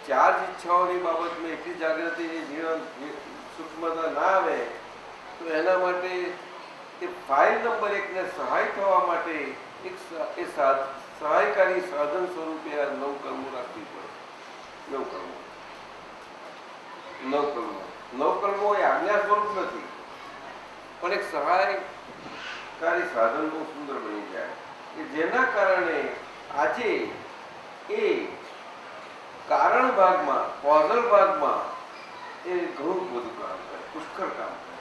ચાર ઈચ્છાઓની બાબતમાં એટલી જાગૃતિ જીવન સૂક્ષ્મતા ના આવે તો એના માટે એ ફાઇલ નંબર 1 ને સહાય થવા માટે એક સહાયકારી સાધન સ્વરૂપે આ 9 કર્મો રાખવી પડે. 9 કર્મો એ આજ્ઞા સ્વરૂપ નથી, પણ એક સહાયકારી સાધન બહુ સુંદર બની જાય કે જેના કારણે આજે એ કારણ ભાગમાં કોઝલ ભાગમાં એ ઘણું બધું કામ કરે, પુષ્કળ કામ કરે.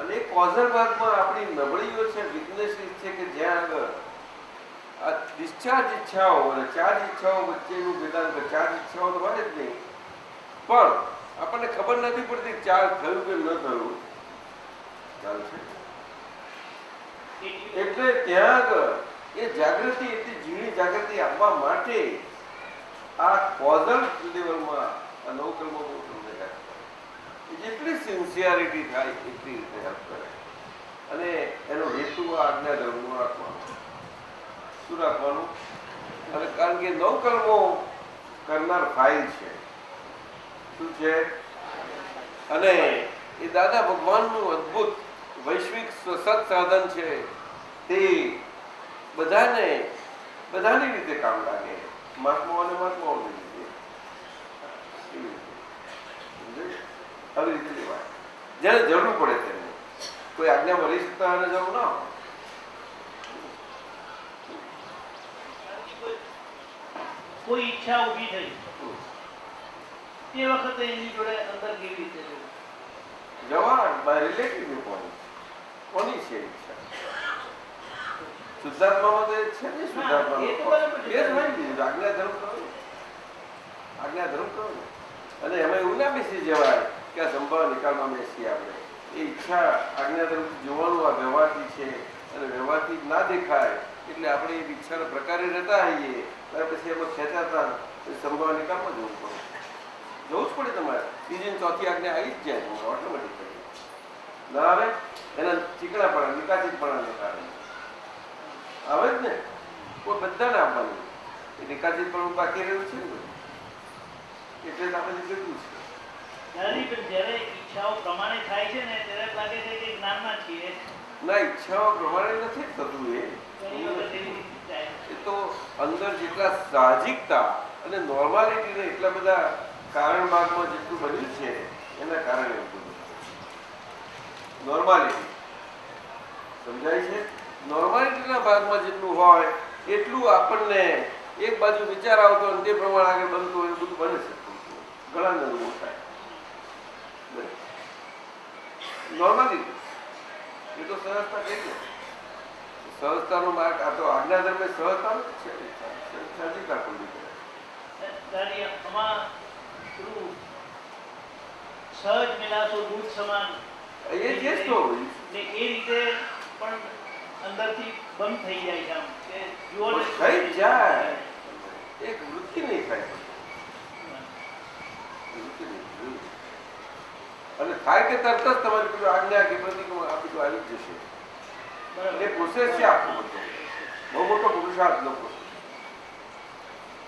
અને કોઝલ ભાગમાં આપણી નબળીઓ છે, વીકનેસીસ છે કે જ્યાં આગળ આ ડિસ્ચાર્જ ઈચ્છાઓ અને ચાર્જ ઈચ્છાઓ વચ્ચેનું વેદાંત. ચાર્જ ઈચ્છાઓ તો હોય જ નહીં, પણ આપણને ખબર નથી પડતી ચાર્જ થયું કે ન થયું. ચાલશે એટલે ત્યાં આગળ એ જાગૃતિ એટલી ઝીણી જાગૃતિ આપવા માટે આ કોઝલ લેવલમાં આ 9 કર્મો બહુ તમને હેલ્પ કરે. જેટલી સિન્સિયરિટી થાય એટલી રીતે હેલ્પ કરે. અને એનો હેતુ આ આજ્ઞાધર્મનો રાખવાનો. શું રાખવાનું? અને કારણ કે 9 કર્મો કરનાર ફાઇલ છે. શું છે? અને એ દાદા ભગવાનનું અદ્ભુત વૈશ્વિક સત્સાધન છે. તે બધાની રીતે કામ લાગે. મહાત્માઓને મહાત્માઓની રીતે આવી રીતે લેવાય જ્યારે જરૂર પડે તેને. કોઈ આજ્ઞામાં રહી શકતા અને જરૂર ના હોય. કોઈ ઈચ્છા ઊભી થઈ તે વખતે એની જોડે અંદર કેવી રીતે જવાન બાય રિલેટિવ પોઈન્ટ કોની છે ઈચ્છા? શુદ્ધાત્મામાં તો એ છે ને. શુદ્ધાત્માનો આજ્ઞાધર્મ કરો ને, આજ્ઞાધર્મ કરો ને. અને એમાં એવું ના બેસી જવાય કે આ સંભાવ નિકાલમાં બેસીએ આપણે. એ ઈચ્છા આજ્ઞાધર્મથી જોવાનું આ વ્યવહારથી છે અને વ્યવહારથી ના દેખાય એટલે આપણે એ ઈચ્છાના પ્રકારે રહેતા હોઈએ ત્યાર પછી એમાં ખેંચાતા સંભાવ નિકાલમાં જવું પડે. જવું જ પડે તમારે. ત્રીજી ચોથી આજ્ઞા આવી જ જાય ઓટોમેટિકલી. ના આવે એના ચીકણાપણા નિકાચિતપણાને કારણે આવે જ ને. કોઈ બધાને આપવાનું એ નિકાચિતપણું બાકી રહ્યું છે ને બધું. એટલે જ આપણે કેટલું છે. જ્યારે ઈચ્છાઓ પ્રમાણે થાય છે ને ત્યારે લાગે છે કે જ્ઞાનમાં છીએ. ના, ઈચ્છાઓ પ્રમાણે નથી થતું. એ તો અંદર જેટલા સાહજિકતા અને નોર્માલિટીને એટલા બધા કારણ ભાગમાં જેટલું બન્યું છે એના કારણે નોર્માલિટી સમજાય છે. નોર્માલિટીના ભાગમાં જેટલું હોય એટલું આપણને એક બાજુ વિચાર આવતો અને તે પ્રમાણે આગળ બનતું હોય એ બધું બને છે. ઘણા નવું થાય નોર્માલી એ તો સહજતા કહી દે. સહજતાનો માર્ગ આ તો આજ્ઞાધર્મ એ સહજતા છે. સાહજિકતા ખોલી છે. દાદી આમાં પેલું સહજ મિલાસો દૂધ સમાન એ જ તો ને એ રીતે પણ અંદરથી બંધ થઈ જાય છે આમ કે જુઓ ને થઈ જાય. એક વૃત્તિ નહીં થાય. વૃત્તિ નહીં. અને થાય કે તરત જ તમારી પેલું આજ્ઞા કે પ્રતિક્રમણ આ બધું આવી જ જશે. એ પ્રોસેસ છે આખો બધો. બહુ મોટો પુરુષાર્થ લોકો.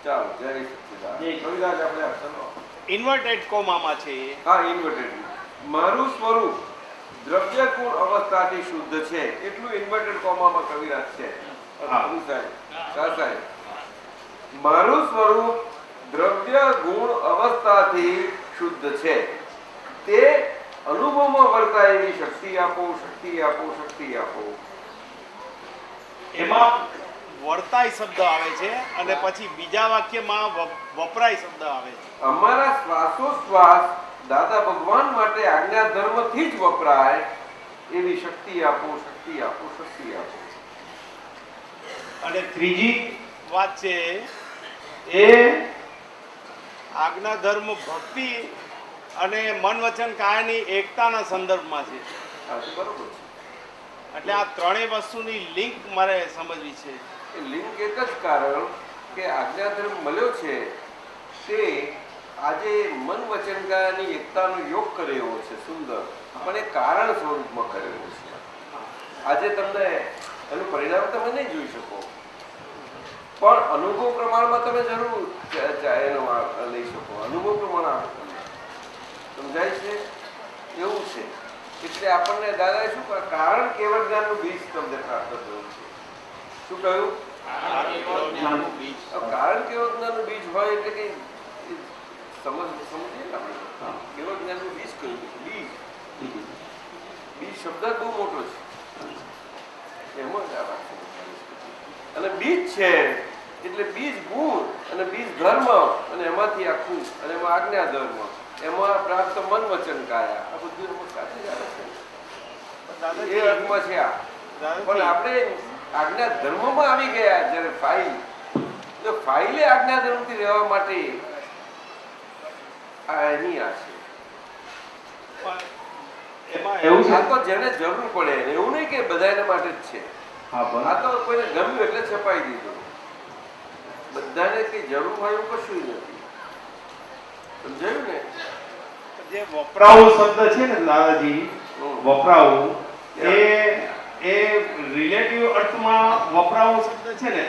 ચાલો જય સચ્ચિદાનંદ. કવિરાજ આપણે ચલો. ઇન્વર્ટેડ કોમામાં છે એ. હા, ઇન્વર્ટેડ. મારું સ્વરૂપ દ્રવ્ય ગુણ અવસ્થાથી શુદ્ધ છે એટલું ઇન્વર્ટેડ કોમામાં કવિરાજ છે. સાહેબ મારું સ્વરૂપ દ્રવ્ય ગુણ અવસ્થાથી શુદ્ધ છે તે અનુભવમાં વર્તાય એવી શક્તિ આપો, શક્તિ આપો, શક્તિ આપો. એમાં વર્તાય શબ્દ આવે છે અને પછી બીજા વાક્યમાં વપરાય શબ્દ આવે છે. અમારા શ્વાસોશ્વાસ દાદા ભગવાન માટે આજ્ઞા ધર્મથી જ વપરાય એવી શક્તિ આપો, શક્તિ આપો, શક્તિ આપો. અને ત્રીજી વાત છે એ આજ્ઞા ધર્મ ભક્તિ અને મન વચન કાયાની એકતાના સંદર્ભમાં છે. હા, તો બરોબર છે. એટલે આ ત્રણેય વસ્તુની લિંક મારે સમજવી છે. એ લિંક એક જ કારણ કે આજ્ઞાધર્મ મળ્યો છે તે આજે મન વચન કાયાની એકતાનો યોગ કર્યો છે સુંદર, પણ એ કારણ સ્વરૂપમાં કરેલો છે. આજે તમને એનું પરિણામ તમે નહીં જોઈ શકો, પણ અનુભવ પ્રમાણમાં તમે જરૂર એનો લઈ શકો. અનુભવ પ્રમાણ આપો સમજાય છે એવું છે. એટલે આપણને દાદાએ શું કહ્યું? કારણ કેવળ જ્ઞાનનું બીજ તમને પ્રાપ્ત થયું છે. શું કહ્યું? કારણ કેવળ જ્ઞાનનું બીજ હોય એટલે કે સમજીએ ને આપણે. કેવળ જ્ઞાનનું બીજ કહ્યું છે. બીજ બીજ શબ્દ બહુ મોટો છે. એમાં જ આ વાત છે. અને બીજ છે એટલે બીજ ગુણ અને બીજ ધર્મ અને એમાંથી આખું અને એમાં આજ્ઞા ધર્મ એમાં પ્રાપ્ત મન વચન કાયા આ બધું એમાં સાથે જ આવે છે. એ અર્થમાં છે આ. પણ આપણે આજ્ઞા ધર્મમાં આવી ગયા જ્યારે ફાઇલ તો ફાઇલે આજ્ઞા ધર્મથી રહેવા માટે એની આ છે. એમાં એવું છે આ તો જેને જરૂર પડે એવું નહીં કે બધાને માટે જ છે. આ તો કોઈને ગમ્યું એટલે છપાઈ દીધું. બધાને કઈ જરૂર હોય એવું કશું નથી. સમજાયું ને? જે વપરાવું શબ્દ છે ને દાદાજી, વપરાવું એ રિલેટિવ અર્થમાં વપરાવું શબ્દ છે ને,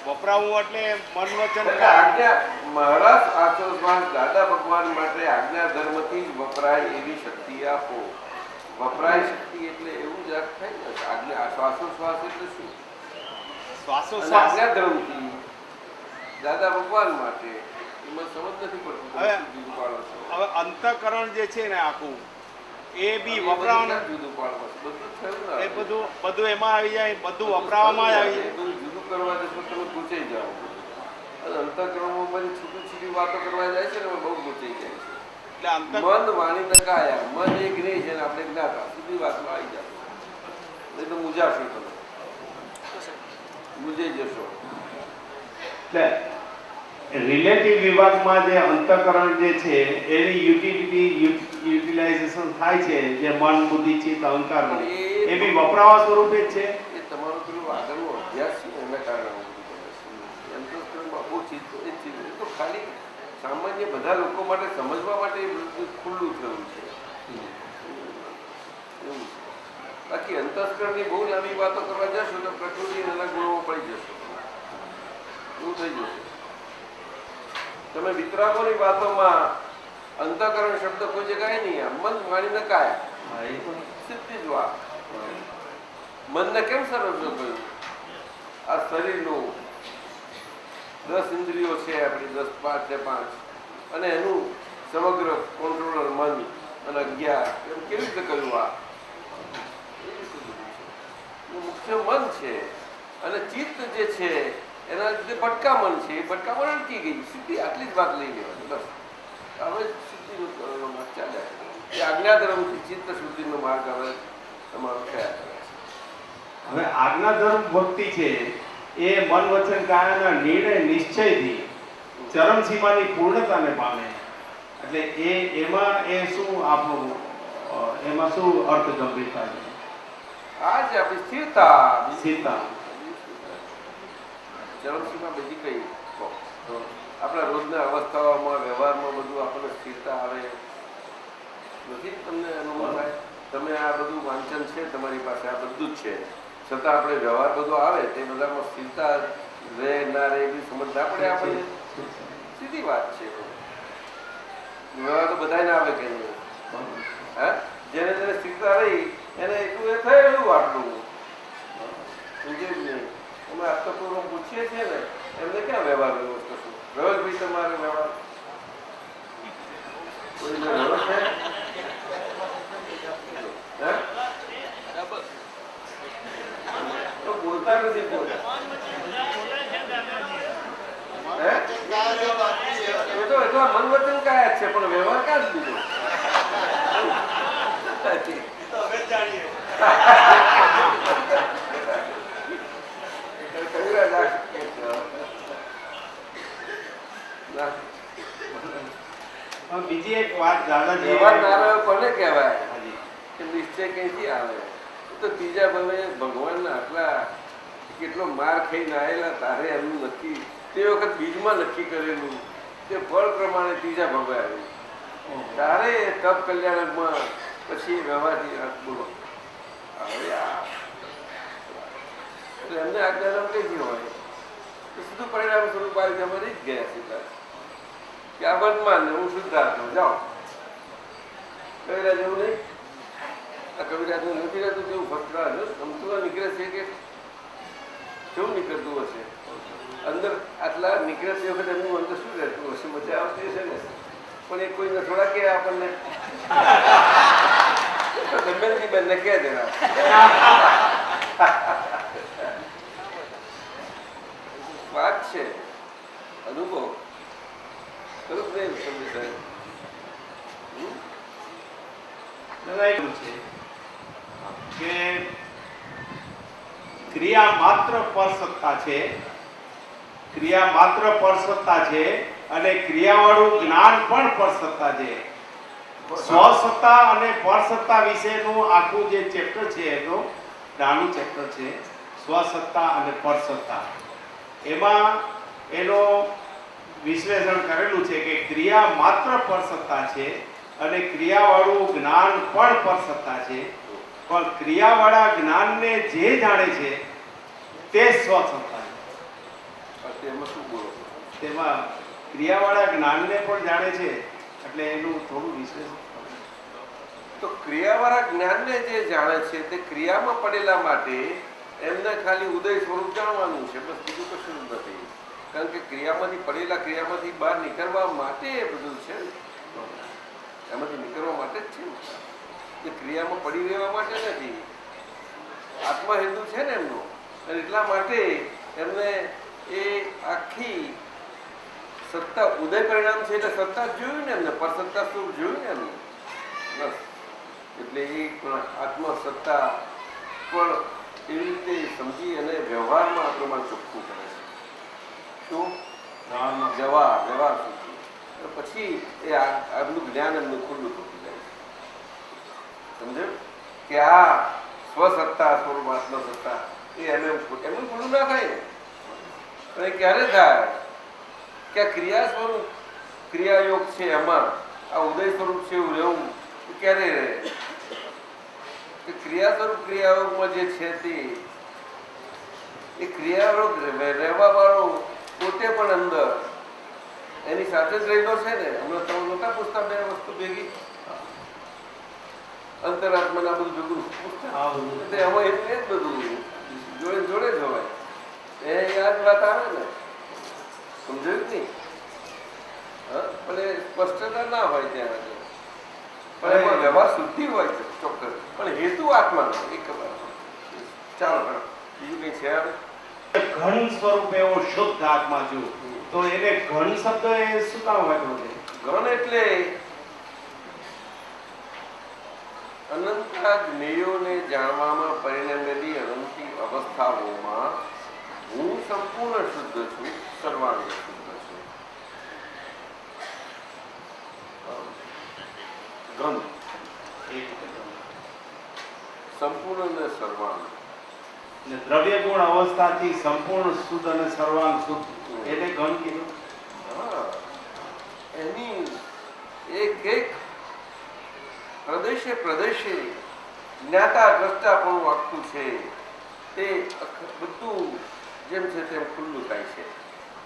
વપરાવું એટલે મન વચન આજ્ઞા મારા શ્વાસોશ્વાસ દાદા ભગવાન માટે આજ્ઞા ધર્મથી જ વપરાય એવી શક્તિ આપો. વપરાય શક્તિ એટલે એવું જ અર્થ થાય ને. આજ્ઞા શ્વાસોશ્વાસ એટલે શું? શ્વાસોશ્વાસ આજ્ઞા ધર્મથી દાદા ભગવાન માટે એમાં સમજ નથી પડતું. હવે અંતઃકરણ જે છે ને આખું એ બી વપરાવાનું જુદું પાડવા બધું થયું ને. એ બધું એમાં આવી જાય, બધું વપરાવામાં જ આવી જાય. બધું જુદું કરવા જશો તમે પૂછાઈ જાઓ. અને અંતઃકરણમાં બધી છૂટી છૂટી વાતો કરવા જાય છે ને બહુ પૂછાઈ જાય છે. એટલે મન વાણી ન કાયા, મન એક રહે છે ને આપણે જ્ઞાતા સીધી વાતમાં આવી જાવ. નહીં તો મૂંઝાશો તમે, મૂંઝાઈ જશો. એટલે રિલેટિવ વિભાગમાં જે અંતઃકરણ જે છે એની યુટિલાઇઝેશન થાય છે, જે મન બુદ્ધિ ચિત્ત અહંકાર એ બી વપરાવા સ્વરૂપે જ છે. એ તમારો પેલું આગળનો અભ્યાસ છે એના કારણે અંતઃકરણમાં બહુ ચીજ એ તો ખાલી સામાન્ય બધા લોકો માટે સમજવા માટે ખુલ્લું થયું છે એવું છે. બાકી અંતઃકરણની બહુ લાંબી વાતો કરવા જશો તો પ્રકૃતિ એના ગુણોમાં પડી જશો. એવું થઈ જશે. તમે વિતરાગોની વાતોમાં અંતઃકરણ શબ્દ કોઈ જગ્યાએ નહીં. મન માની નકાયા સીધી જ વાત. મનને કેમ સરળ કહ્યું? આ શરીરનું 10 ઇન્દ્રિયો છે આપણી, 10 5 છે 5 અને એનું સમગ્ર કંટ્રોલર મન અને 11 એમ કેવી રીતે કહ્યું? આ મુખ્ય મન છે અને ચિત્ત જે છે એના લીધે ભટકામણ છે. એ ભટકામણ અટકી ગઈ. સીધી આટલી જ વાત લઈ લેવાની બસ. હવે સીધી ચાલ્યા એ આજ્ઞાધર્મથી ચિત્ત શુદ્ધિનો માર્ગ હવે તમારો થયા કરે છે. હવે આજ્ઞાધર્મ ભક્તિ છે એ મન વચન કાયાના નિર્ણય નિશ્ચયથી ચરમસીમાની પૂર્ણતાને પામે. એટલે એમાં શું આપણું એમાં શું અર્થ ગંભીરતા છે? આ જ આપણી સ્થિરતા. સ્થિરતા ચરમસીમા બીજી કઈ કહો તો આપણા રોજના અવસ્થાઓમાં વ્યવહારમાં બધું આપણને સ્થિરતા આવે નથી. તમને અનુભવ થાય? તમે આ બધું વાંચન છે તમારી પાસે, આ બધું જ છે, છતાં આપણે વ્યવહાર બધો આવે તે બધામાં સ્થિરતા રહે ના રહે એવી સમજ ના પડે આપણે? સીધી વાત છે. વ્યવહાર તો બધાને આવે કે નહીં? હા, જેને જેને સ્થિરતા રહી એને એટલું એ થયેલું આટલું સમજે જ નહીં. અમે અર્થપૂર્વક પૂછીએ છીએ ને એમને ક્યાં વ્યવહાર વ્યવસ્થા શું વ્યવહાર ભાઈ તમારે વ્યવહાર કોઈને વ્યવહાર છે? બરાબર. તો બોલતા નથી કોઈ. એ તો એટલા મન વચન કાયા જ છે પણ વ્યવહાર ક્યાં જ લીધો? બીજી એક વાત દાદાજી વ્યવહાર ના રહ્યો કોને કહેવાય કે નિશ્ચય કઈથી આવે? તો ત્રીજા ભવે ભગવાનના આટલા કેટલો માર ખાઈને આવેલા તારે એમનું નક્કી તે વખત બીજમાં નક્કી કરેલું તે ફળ પ્રમાણે ત્રીજા ભવે આવ્યું. તારે તપ કલ્યાણકમાં પછી વ્યવહારથી બોલો હવે એટલે એમને આજ્ઞાનામ કઈથી હોય તો સીધું પરિણામ સ્વરૂપ આવી અમારે જ ગયા સીધા કે આ વર્તમાન હું શુદ્ધાત્મા જાઓ. કવિરાજ એવું નહીં? આ કવિરાજનું નથી રહેતું કેવું ફકરા ગમતું નીકળે છે કે કેવું નીકળતું હશે અંદર? આટલા નીકળે તે વખત એમનું અંદર શું રહેતું હશે? મજા આવતી હશે ને. પણ એ કોઈને થોડા કે આપણને દમયંતી બેનને કહે દેના વાત છે અનુભવ ખરું નહીં સમજી સાહેબ? કે ક્રિયા માત્ર પરસત્તા છે, ક્રિયા માત્ર પરસત્તા છે અને ક્રિયાવાળું જ્ઞાન પણ પરસત્તા છે. સ્વસત્તા અને પરસત્તા વિશેનું આખું જે ચેપ્ટર છે એનો નાનું ચેપ્ટર છે સ્વસત્તા અને પરસત્તા. એમાં એનો વિશ્લેષણ કરેલું છે કે ક્રિયા માત્ર પરસત્તા છે અને ક્રિયાવાળું જ્ઞાન પણ પરસત્તા છે. પણ ક્રિયાવાળા જ્ઞાનને જે જાણે છે તે સ્વસત્તા છે. એમાં શું બોલો? તેમાં ક્રિયાવાળા જ્ઞાનને પણ જાણે છે એટલે એનું થોડું વિશ્લેષણ. તો ક્રિયાવાળા જ્ઞાનને જે જાણે છે તે ક્રિયામાં પડેલા માટે એમને ખાલી ઉદય સ્વરૂપ જાણવાનું છે, બસ બીજું કશું નથી. કારણ કે ક્રિયામાંથી પડેલા ક્રિયામાંથી બહાર નીકળવા માટે એ બધું છે, એમાંથી નીકળવા માટે જ છે. એ ક્રિયામાં પડી રહેવા માટે નથી. આત્મા હેતુ છે ને એમનો, અને એટલા માટે એમને એ આખી સત્તા ઉદય પરિણામ છે એટલે સત્તા જોયું ને એમને, પરસત્તા સ્વરૂપ જોયું ને એમને બસ. એટલે એ આત્મસત્તા પણ એવી રીતે સમજી અને વ્યવહારમાં આ પ્રમાણે ચોખ્ખું કરે છે. શું વ્યવહાર સુધી પછી એ આમનું જ્ઞાન એમનું ખુલ્લું થતું જાય છે. સમજો કે આ સ્વસત્તા સ્વરૂપ આત્મસત્તા એ એમનું ખુલ્લું ના થાય ને. અને ક્યારે થાય કે આ ક્રિયા સ્વરૂપ ક્રિયાયોગ છે એમાં આ ઉદય સ્વરૂપ છે એવું રહેવું ક્યારે રહે? કે ક્રિયા સ્વરૂપ ક્રિયાયોગમાં જે છે તે એ ક્રિયાયોગ રહેવા વાળો પોતે પણ અંદર એની સાથે જ રહેલો છે ને. હમણાં તમે નહોતા પૂછતા બે વસ્તુ ભેગી અંતરાત્માના બધું ભેગું પૂછતા એમાં એ જ બધું જોડે જોડે જ હોય. એ યાદ વાત આવે ને, સમજાયું નહીં? હા, પણ એ સ્પષ્ટતા ના હોય ત્યાં આગળ, પણ એમાં વ્યવહાર શુદ્ધિ હોય છે ચોક્કસ, પણ હેતુ આત્માનો એ ખબર. ચાલો બીજું કઈ છે? ઘન સ્વરૂપ એવો શુદ્ધ આત્મા જો તો એને ઘન શબ્દ એ શું કામ વાપર્યો છે? ઘન એટલે અનંતા જ્ઞેયોને જાણવામાં પરિણમેલી અનંતી અવસ્થાઓમાં હું સંપૂર્ણ શુદ્ધ છું, સર્વાંગ શુદ્ધ છું. ઘન સંપૂર્ણ ને સર્વાંગ. ને દ્રવ્ય ગુણ અવસ્થાથી સંપૂર્ણ શુદ્ધ અને સર્વાંગ શુદ્ધ એટલે ઘન કીધું. હા, એની એક એક પ્રદેશે પ્રદેશે જ્ઞાતા દ્રષ્ટા પણ આખું છે તે બધું જેમ છે તેમ ખુલ્લું થાય છે.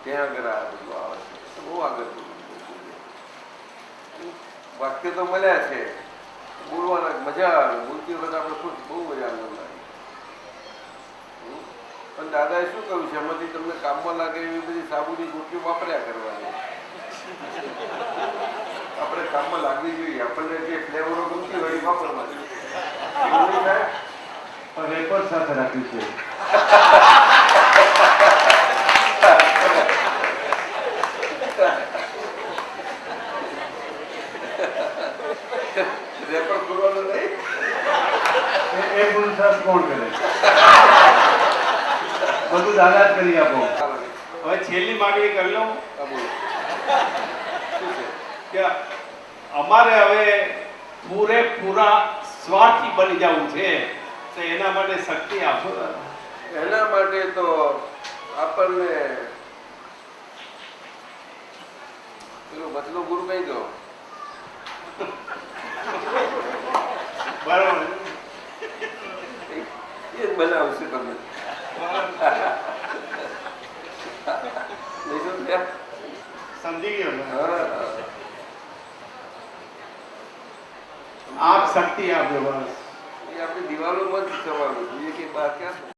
ત્યાં આગળ આ બધું આવે છે. બહુ આગળ વાક્ય તો મળ્યા છે, બોલવાના મજા આવે, બોલતી વખત આપણે ખુશ, બહુ મજા આનંદ આવે. પણ દાદાએ શું કહ્યું છે, એમાંથી તમને કામમાં લાગે એવી બધી સાબુની ગોટલીઓ વાપર્યા કરવાની. આપણે કામમાં લાગવી જોઈએ, આપણને જે ફ્લેવરો ગમતી હોય એ વાપરવાની. પણ રેપર સાથે રાખ્યું છે. રેપર ખોલવાનું નહીં. એ પુરુષાર્થ કોણ કરે? બધું દાદા જ કરી આપો. હવે છેલ્લી માગણી કરી લઉં હા, બોલો. શું છે? કે અમારે હવે પૂરેપૂરા સ્વાર્થી બની જવું છે, તો એના માટે શક્તિ આપો. એના માટે તો આપણને પેલો બચલો ગુરુ કઈ દો. બરાબર. એ જ બનાવશે તમે. નહીં સમજ્યા? સમજી ગયો ને? હા. આપ શક્તિ આપજો બસ. એ આપણી દિવાલોમાં જ થવાનું, બીજે કે બહાર ક્યાં